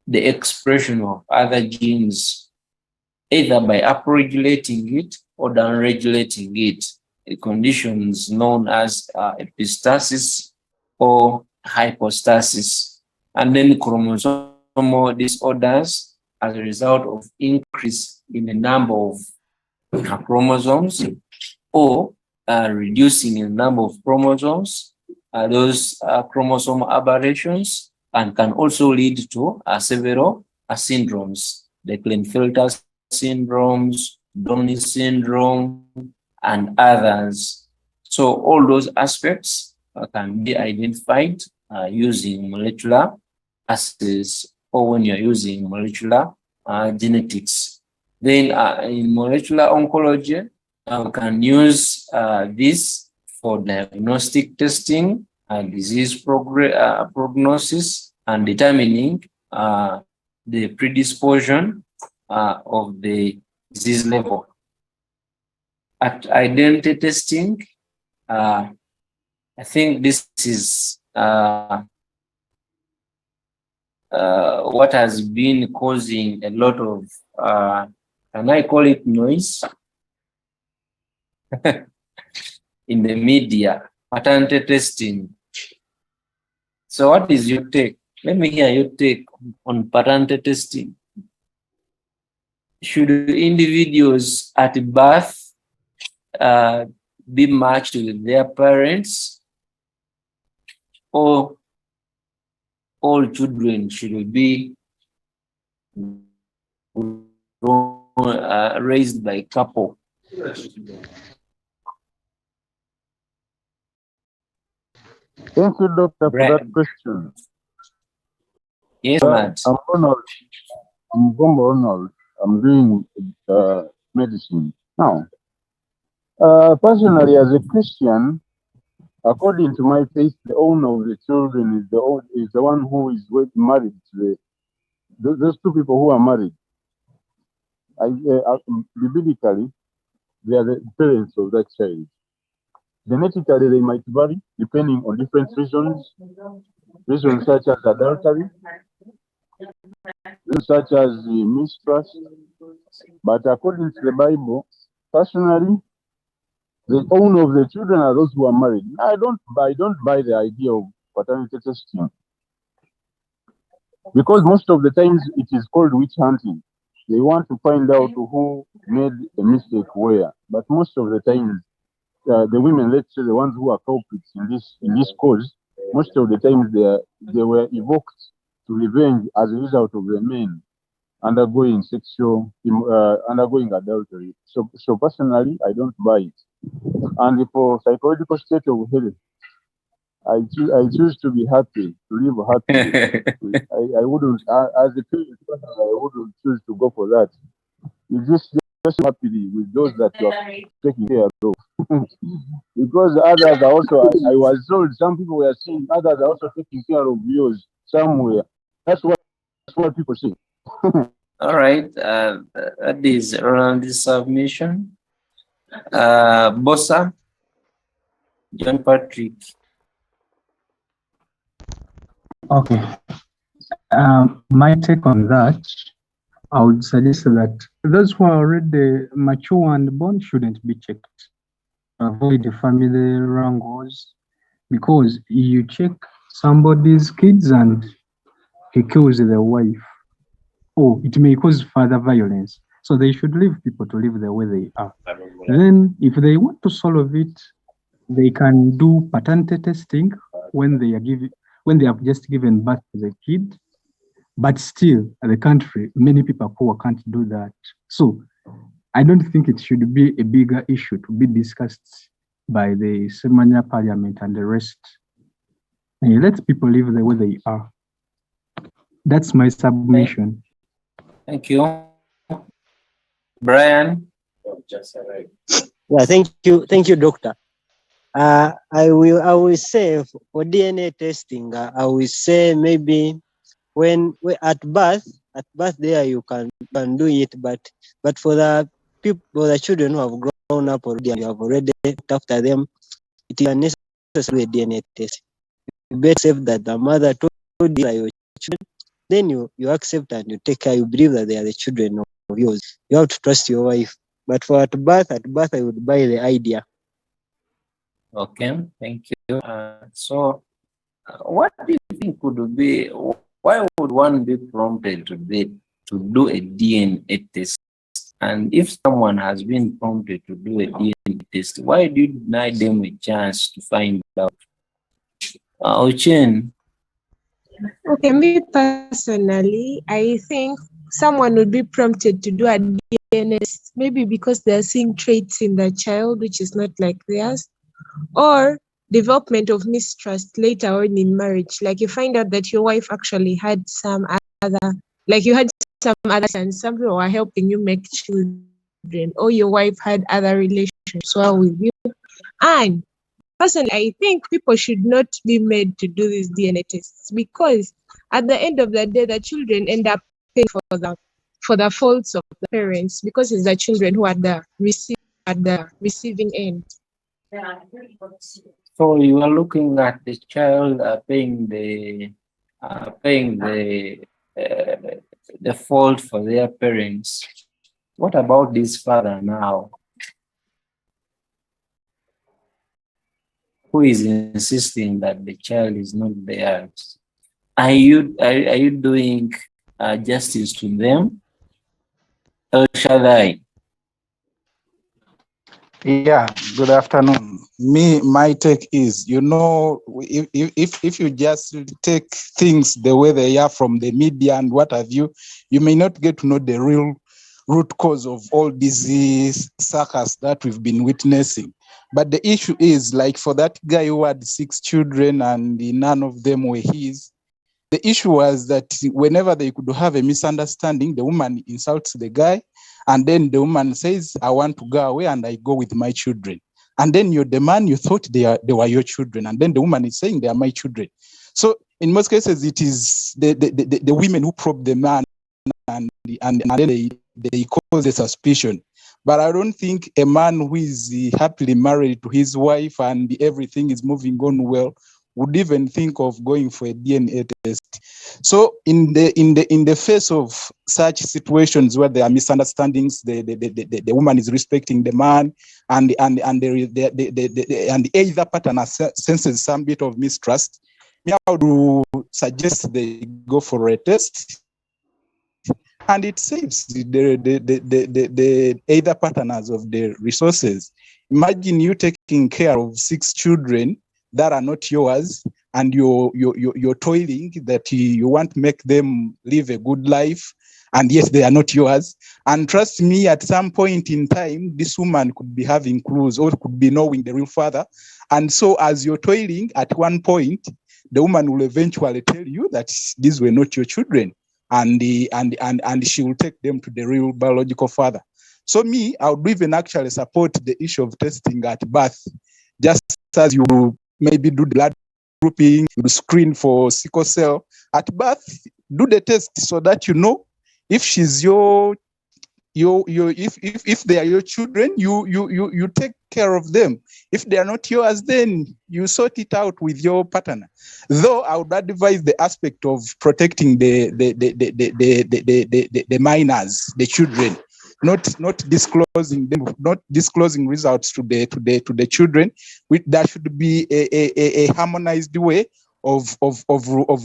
Speaker 1: the expression of other genes, either by upregulating it or downregulating it, conditions known as epistasis or hypostasis. And then chromosomal disorders as a result of increase in the number of chromosomes, or reducing the number of chromosomes, those chromosome aberrations, and can also lead to several syndromes, the Klinefelter syndromes, Downy syndrome, and others. So all those aspects can be identified using molecular assays or when you're using molecular genetics. Then in molecular oncology, we can use this for diagnostic testing, disease prognosis, and determining the predisposition of the disease level. At identity testing, I think this is what has been causing a lot of, can I call it noise? In the media, paternity testing. So what is your take? Let me hear your take on paternity testing. Should individuals at birth be matched with their parents, or all children should be raised by couple?
Speaker 10: Thank you, Doctor, for that question.
Speaker 1: Yes, Matt.
Speaker 10: I'm Gombo Ronald. I'm doing medicine. Now, personally, as a Christian, according to my faith, the owner of the children is the one who is married to those two people who are married. Biblically, they are the parents of that child. Genetically, they might vary depending on different reasons such as adultery, such as mistrust. But according to the Bible, personally, the owner of the children are those who are married. I don't buy the idea of paternity testing, because most of the times it is called witch hunting. They want to find out who made a mistake where. But most of the times, the women, let's say the ones who are culprits in this cause, most of the times they were evoked to revenge as a result of the men undergoing undergoing adultery. So personally, I don't buy it. And for psychological state of health, I choose to be happy, to live happy. I wouldn't, as a parent, I wouldn't choose to go for that. You just happily with those that you are taking care of. Because others are also, I was told some people were saying others are also taking care of yours somewhere. That's what people say.
Speaker 1: All right, that is around this submission. Bossa, John Patrick.
Speaker 15: Okay. My take on that, I would suggest that those who are already mature and born shouldn't be checked. Avoid the family wrangles, because you check somebody's kids and he kills the wife, or it may cause further violence. So they should leave people to live the way they are. Then if they want to solve it, they can do paternity testing when they have just given birth to the kid. But still, the country, many people are poor, can't do that. So I don't think it should be a bigger issue to be discussed by the Semanya Parliament and the rest. And let people live the way they are. That's my submission.
Speaker 1: Thank you. Brian?
Speaker 16: Yeah, thank you, Doctor. I will say for DNA testing, I will say maybe when at birth there you can do it, but for the people, for the children who have grown up already and you have already looked after them, it is unnecessary DNA test. You better accept that the mother told you are your children, then you accept and you take care. You believe that they are the children of yours. You have to trust your wife. But for at birth, I would buy the idea.
Speaker 1: Okay, thank you. So, what do you think could be? Why would one be prompted to do a DNA test And if someone has been prompted to do a DNA test, why do you deny them a chance to find out? Ochen,
Speaker 4: Okay, me personally, I think someone would be prompted to do a DNA test, maybe because they're seeing traits in the child which is not like theirs, or development of mistrust later on in marriage. Like you find out that your wife actually had some other, like you had some other and some people were helping you make children, or your wife had other relationships well with you. And personally, I think people should not be made to do these DNA tests because at the end of the day, the children end up paying for the faults of the parents because it's the children who are at the receiving end.
Speaker 1: so you are looking at the child paying the fault for their parents. What about this father now, who is insisting that the child is not theirs? Are you doing justice to them, or shall I?
Speaker 17: Yeah, good afternoon. My take is, if you just take things the way they are from the media and what have you, you may not get to know the real root cause of all these circus that we've been witnessing. But the issue is, like for that guy who had 6 children and none of them were his, the issue was that whenever they could have a misunderstanding, the woman insults the guy, and then the woman says, I want to go away and I go with my children. And then you're the man, you thought they were your children, and then the woman is saying they are my children. So in most cases, it is the women who probe the man, and then they cause the suspicion. But I don't think a man who is happily married to his wife and everything is moving on well would even think of going for a DNA test. So in the face of such situations where there are misunderstandings, the woman is respecting the man, and either partner senses some bit of mistrust, I would suggest they go for a test, and it saves the either partners of the resources. Imagine you taking care of 6 children that are not yours, and you're toiling that you want to make them live a good life, and yet they are not yours. And trust me, at some point in time, this woman could be having clues or could be knowing the real father. And so as you're toiling, at one point, the woman will eventually tell you that these were not your children, and she will take them to the real biological father. So me, I would even actually support the issue of testing at birth, just as you maybe do blood grouping, you screen for sickle cell at birth. Do the test so that you know if she's if they are your children, you take care of them. If they are not yours, then you sort it out with your partner. Though I would advise the aspect of protecting the minors, the children, not disclosing them, not disclosing results to the children. There should be a harmonized way of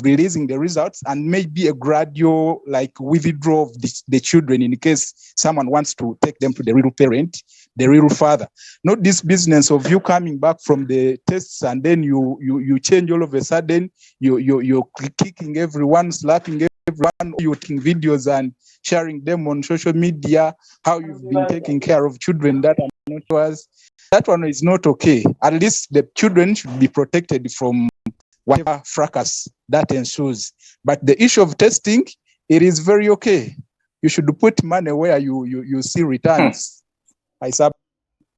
Speaker 17: releasing the results, and maybe a gradual like withdrawal of the children in case someone wants to take them to the real parent, the real father. Not this business of you coming back from the tests and then you change all of a sudden. You're kicking everyone, slapping everyone, you're taking videos and sharing them on social media, how you've been taking care of children that are not yours. That one is not okay. At least the children should be protected from whatever fracas that ensues. But the issue of testing, it is very okay. You should put money where you see returns.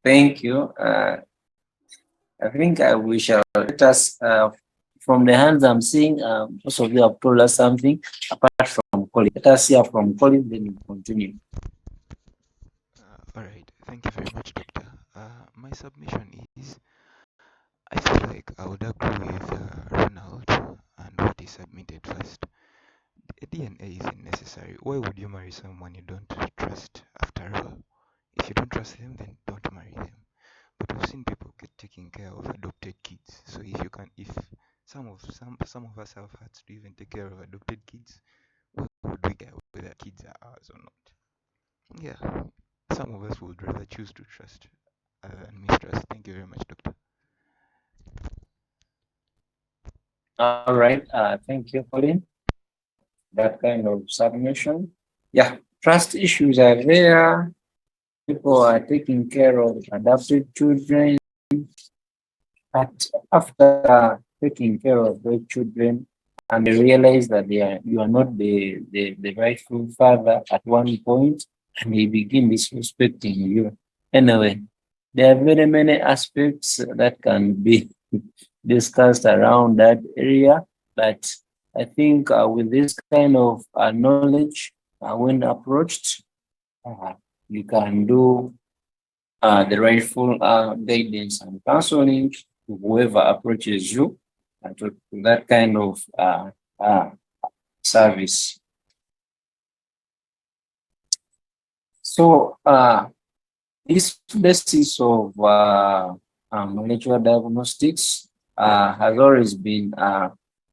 Speaker 1: Thank you. I think we shall let us, from the hands I'm seeing, most of you have told us something apart from Colin. Let us hear from Colin, then we continue.
Speaker 18: All right, thank you very much, Doctor. My submission is, I feel like I would agree with Ronald and what he submitted first. DNA isn't necessary. Why would you marry someone you don't trust after all? If you don't trust them, then don't marry them. But we've seen people get taking care of adopted kids. So if some of us have hearts to even take care of adopted kids, why would we care whether kids are ours or not? Yeah. some of us would rather choose to trust than mistrust. Thank you very much, Doctor.
Speaker 1: All right. Thank you, Colin. That kind of submission. Yeah, trust issues are there. People are taking care of adopted children, but after taking care of those children, and they realize that you are not the rightful father at one point, and they begin disrespecting you. Anyway, there are very many aspects that can be discussed around that area, but I think with this kind of knowledge, when approached, uh, you can do the rightful guidance and counseling to whoever approaches you to that kind of service. So this basis of molecular diagnostics has always been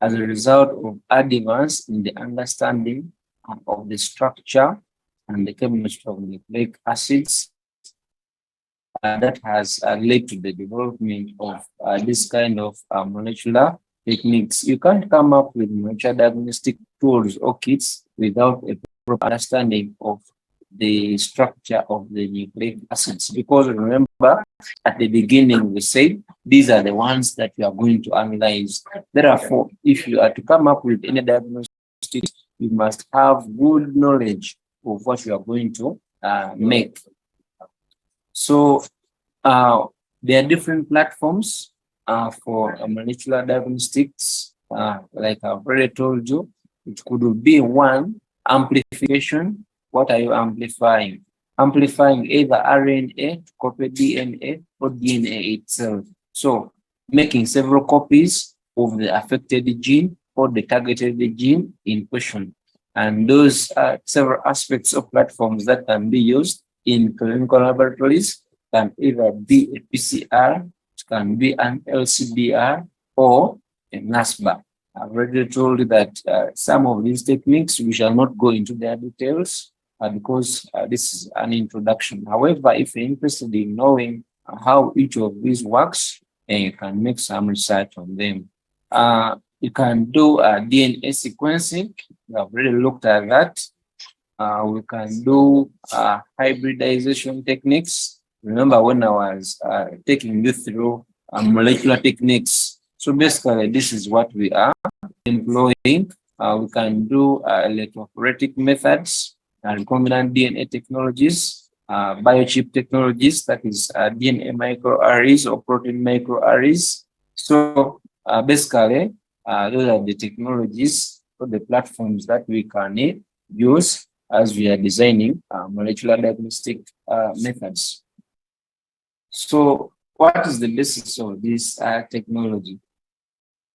Speaker 1: as a result of advance in the understanding of the structure and the chemistry of nucleic acids that has led to the development of this kind of molecular techniques. You can't come up with molecular diagnostic tools or kits without a proper understanding of the structure of the nucleic acids. Because remember, at the beginning we said these are the ones that you are going to analyze. Therefore, if you are to come up with any diagnostic, you must have good knowledge of what you are going to make. So there are different platforms for molecular diagnostics. Like I've already told you, it could be one, amplification. What are you amplifying? Amplifying either RNA to copy DNA or DNA itself. So making several copies of the affected gene or the targeted gene in question. And those are several aspects of platforms that can be used in clinical laboratories. Can either be a PCR, it can be an LCBR, or a NASBA. I've already told you that some of these techniques, we shall not go into their details because this is an introduction. However, if you're interested in knowing how each of these works, you can make some research on them. You can do DNA sequencing. We have already looked at that. We can do hybridization techniques. Remember when I was taking you through molecular techniques. So basically, this is what we are employing. We can do electrophoretic methods and recombinant DNA technologies, biochip technologies, that is DNA microarrays or protein microarrays. So basically, those are the technologies or the platforms that we can use as we are designing molecular diagnostic methods. So what is the basis of this technology?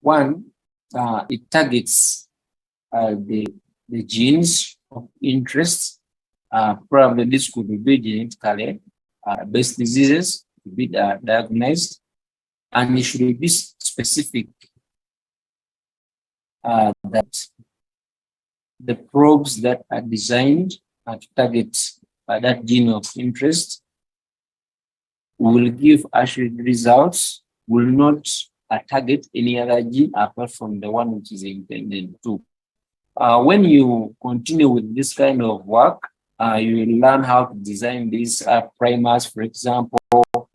Speaker 1: One, it targets the genes of interest. Probably this could be genetically based diseases to be diagnosed, and it should be specific that the probes that are designed to target that gene of interest will give actual results, will not target any other gene apart from the one which is intended to. When you continue with this kind of work, you will learn how to design these primers, for example,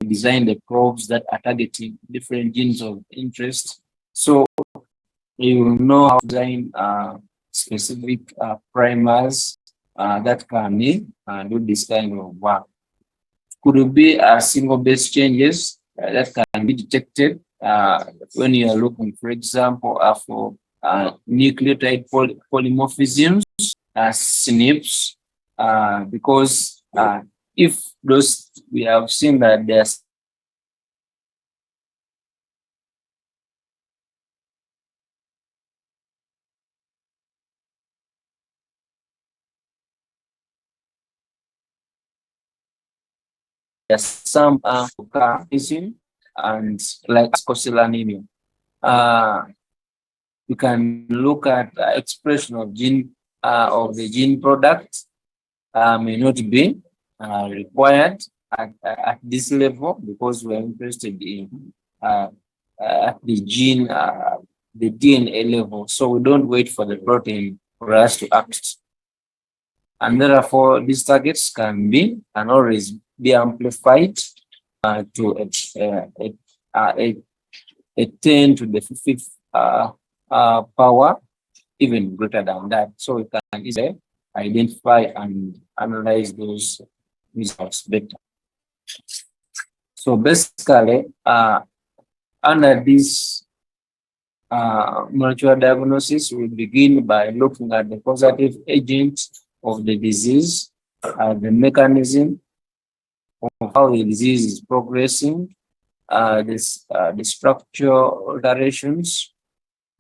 Speaker 1: design the probes that are targeting different genes of interest. So you will know how to design specific primers that can do this kind of work. Could be single base changes that can be detected when you are looking, for example, for nucleotide polymorphisms, SNPs, because if those, we have seen that there's some carnism and like scosylanemia. You can look at expression of gene of the gene product may not be required at this level because we're interested in at the gene, the DNA level. So we don't wait for the protein for us to act. And therefore, these targets can always be amplified to a 10 to the 50th power, even greater than that. So we can easily identify and analyze those results better. So basically, under this molecular diagnosis, we begin by looking at the causative agent of the disease, the mechanism of how the disease is progressing, the structural alterations,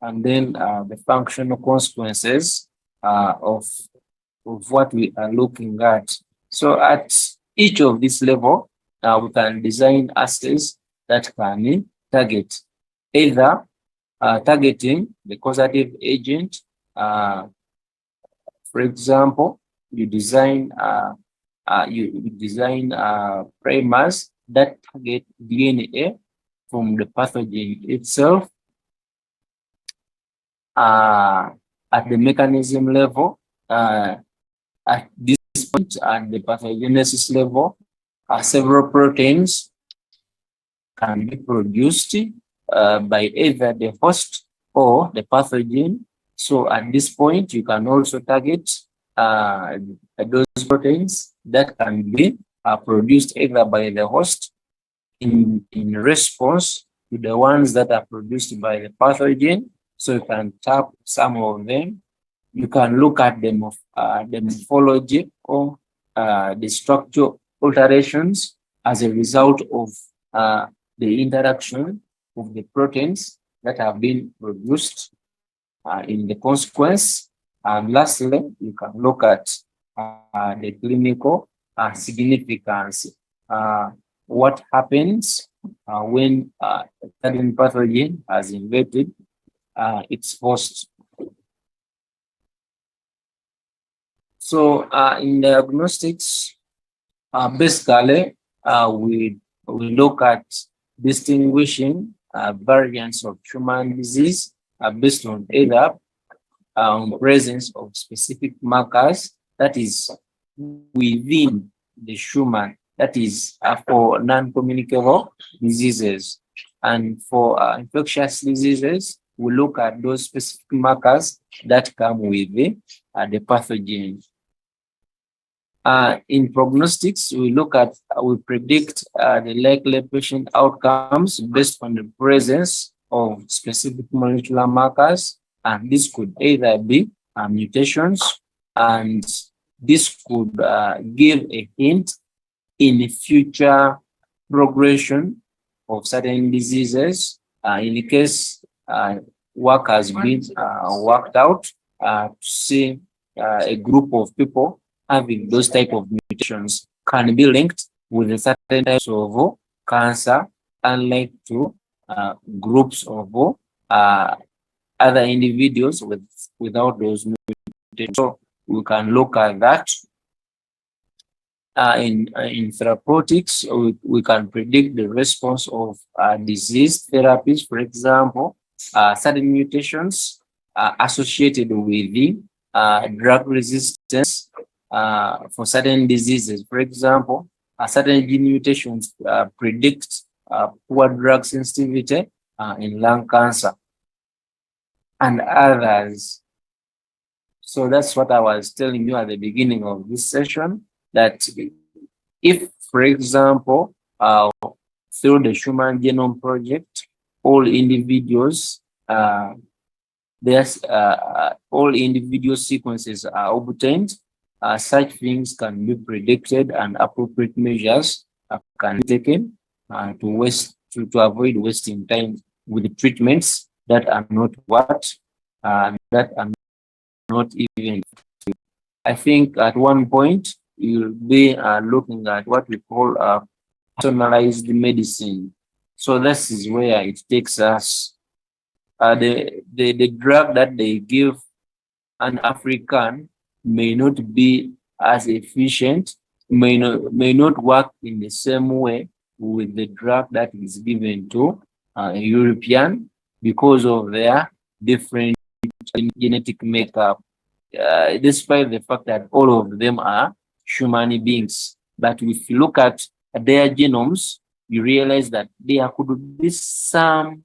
Speaker 1: and then the functional consequences of what we are looking at. So at each of this level, we can design assays that can target either targeting the causative agent. For example, you design primers that target DNA from the pathogen itself. At the mechanism level, at this point, at the pathogenesis level, several proteins can be produced by either the host or the pathogen. So at this point, you can also target those proteins that can be produced either by the host in response to the ones that are produced by the pathogen. So you can tap some of them. You can look at the morphology or the structural alterations as a result of the interaction of the proteins that have been produced in the consequence. And lastly, you can look at the clinical significance. What happens when a certain pathogen has invaded its host. So in diagnostics, basically, we look at distinguishing variants of human disease based on either presence of specific markers that is within the human, that is for non-communicable diseases. And for infectious diseases, we look at those specific markers that come with the pathogen. In prognostics, we predict the likely patient outcomes based on the presence of specific molecular markers, and this could either be mutations, and this could give a hint in the future progression of certain diseases. In the case work has been worked out to see a group of people having those type of mutations can be linked with a certain types of cancer, unlike to groups of other individuals without those mutations. So we can look at that. In therapeutics, we can predict the response of disease therapies. For example, certain mutations associated with the drug resistance for certain diseases. For example, certain gene mutations predict poor drug sensitivity in lung cancer and others. So that's what I was telling you at the beginning of this session, that if, for example, through the Human Genome Project, all individuals, all individual sequences are obtained, such things can be predicted and appropriate measures can be taken to avoid wasting time with treatments that are not that are not even. I think at one point you'll be looking at what we call personalized medicine. So this is where it takes us. The drug that they give an African may not be as efficient may not work in the same way with the drug that is given to a European because of their different genetic makeup, despite the fact that all of them are human beings. But if you look at their genomes, you realize that there could be some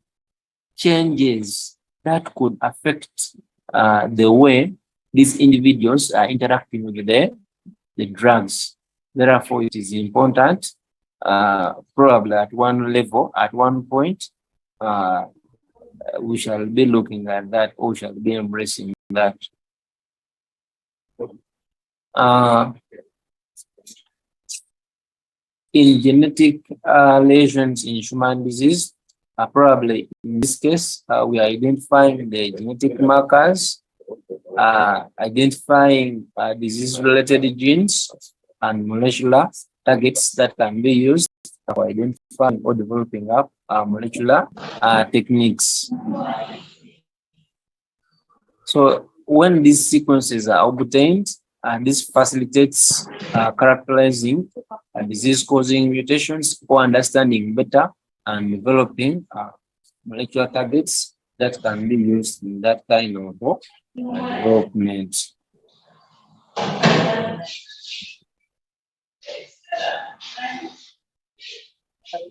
Speaker 1: changes that could affect the way these individuals are interacting with the drugs. Therefore, it is important, probably at one level, at one point, we shall be looking at that, or shall be embracing that. In genetic lesions in human disease, probably in this case, we are identifying the genetic markers, identifying disease-related genes and molecular targets that can be used for identifying or developing up molecular techniques. So when these sequences are obtained, this facilitates characterizing disease-causing mutations or understanding better and developing molecular targets that can be used in that kind of development.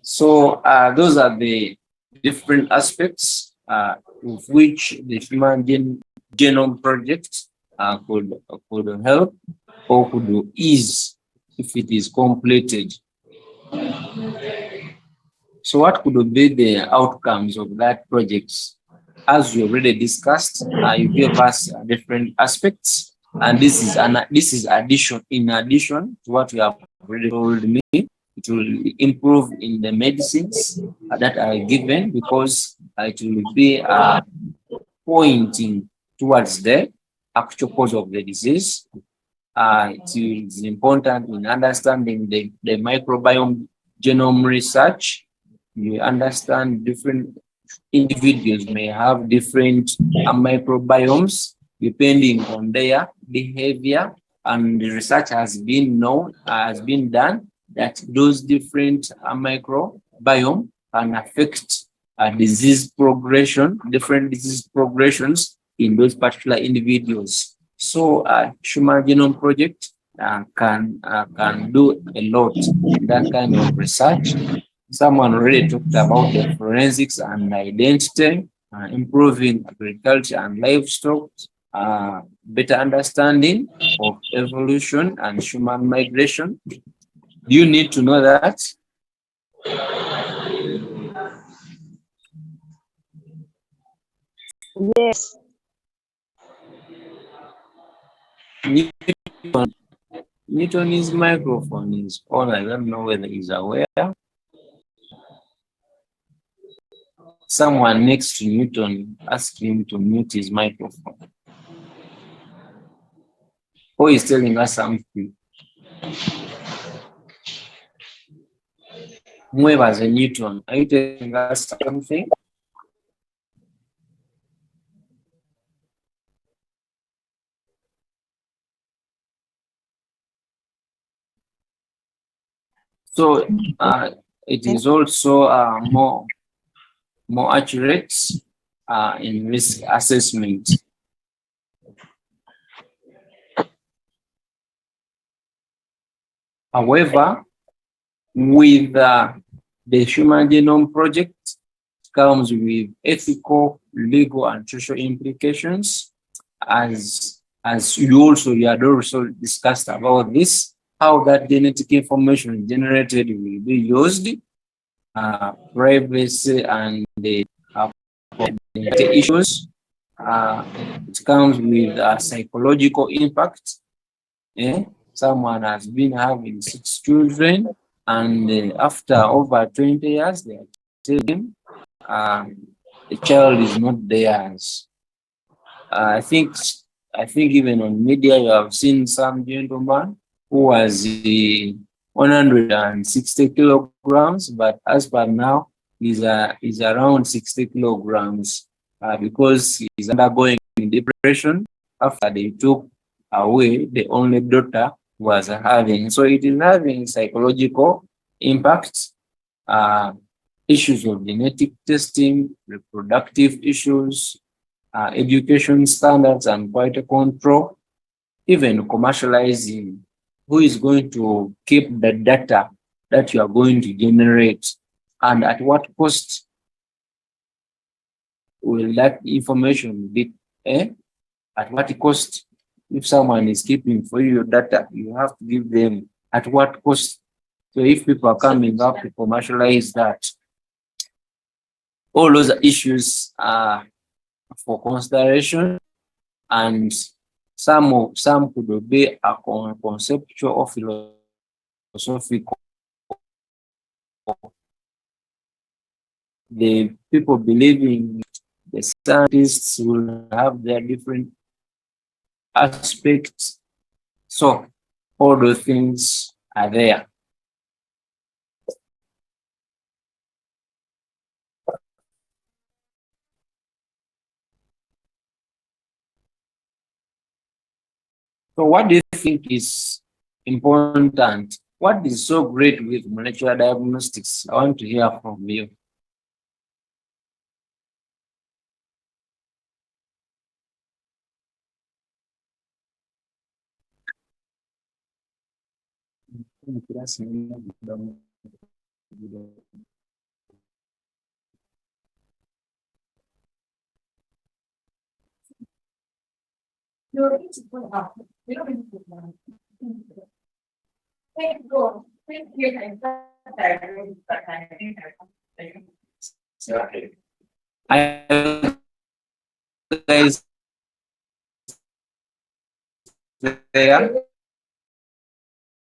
Speaker 1: So those are the different aspects of which the Human Genome Project could help or could ease if it is completed. So what could be the outcomes of that project? As we already discussed, you gave us different aspects, and this is in addition to what you have already told me. It will improve in the medicines that are given, because it will be pointing towards the actual cause of the disease. It is important in understanding the microbiome genome research. You understand different individuals may have different microbiomes depending on their behavior, and the research has been done that those different microbiome can affect disease progression, different disease progressions in those particular individuals. So Human Genome Project can do a lot in that kind of research. Someone already talked about the forensics and identity, improving agriculture and livestock, better understanding of evolution and human migration. Do you need to know that?
Speaker 4: Yes.
Speaker 1: Newton's microphone is on. I don't know whether he's aware. Someone next to Newton asked him to mute his microphone. Who is telling us something? Mwebaze Newton, are you telling us something? So it is also more accurate in risk assessment. However, with the Human Genome Project comes with ethical, legal, and social implications. As you had also discussed about this, how that genetic information generated will be used, privacy and the issues. It comes with psychological impact. Someone has been having 6 children, and after over 20 years, they are telling the child is not theirs. I think even on media you have seen some gentleman who was 160 kilograms, but as per now he's around 60 kilograms because he's undergoing depression after they took away the only daughter was having. So it is having psychological impacts, issues of genetic testing, reproductive issues, education standards and quality control, even commercializing. Who is going to keep the data that you are going to generate, and at what cost will that information be? At what cost? If someone is keeping for you your data, you have to give them at what cost. So if people are coming up to commercialize that, all those issues are for consideration, and some could be a conceptual or philosophical. The people believing the scientists will have their different aspects. So all those things are there. So what do you think is important? What is so great with molecular diagnostics? I want to hear from you. I guys there?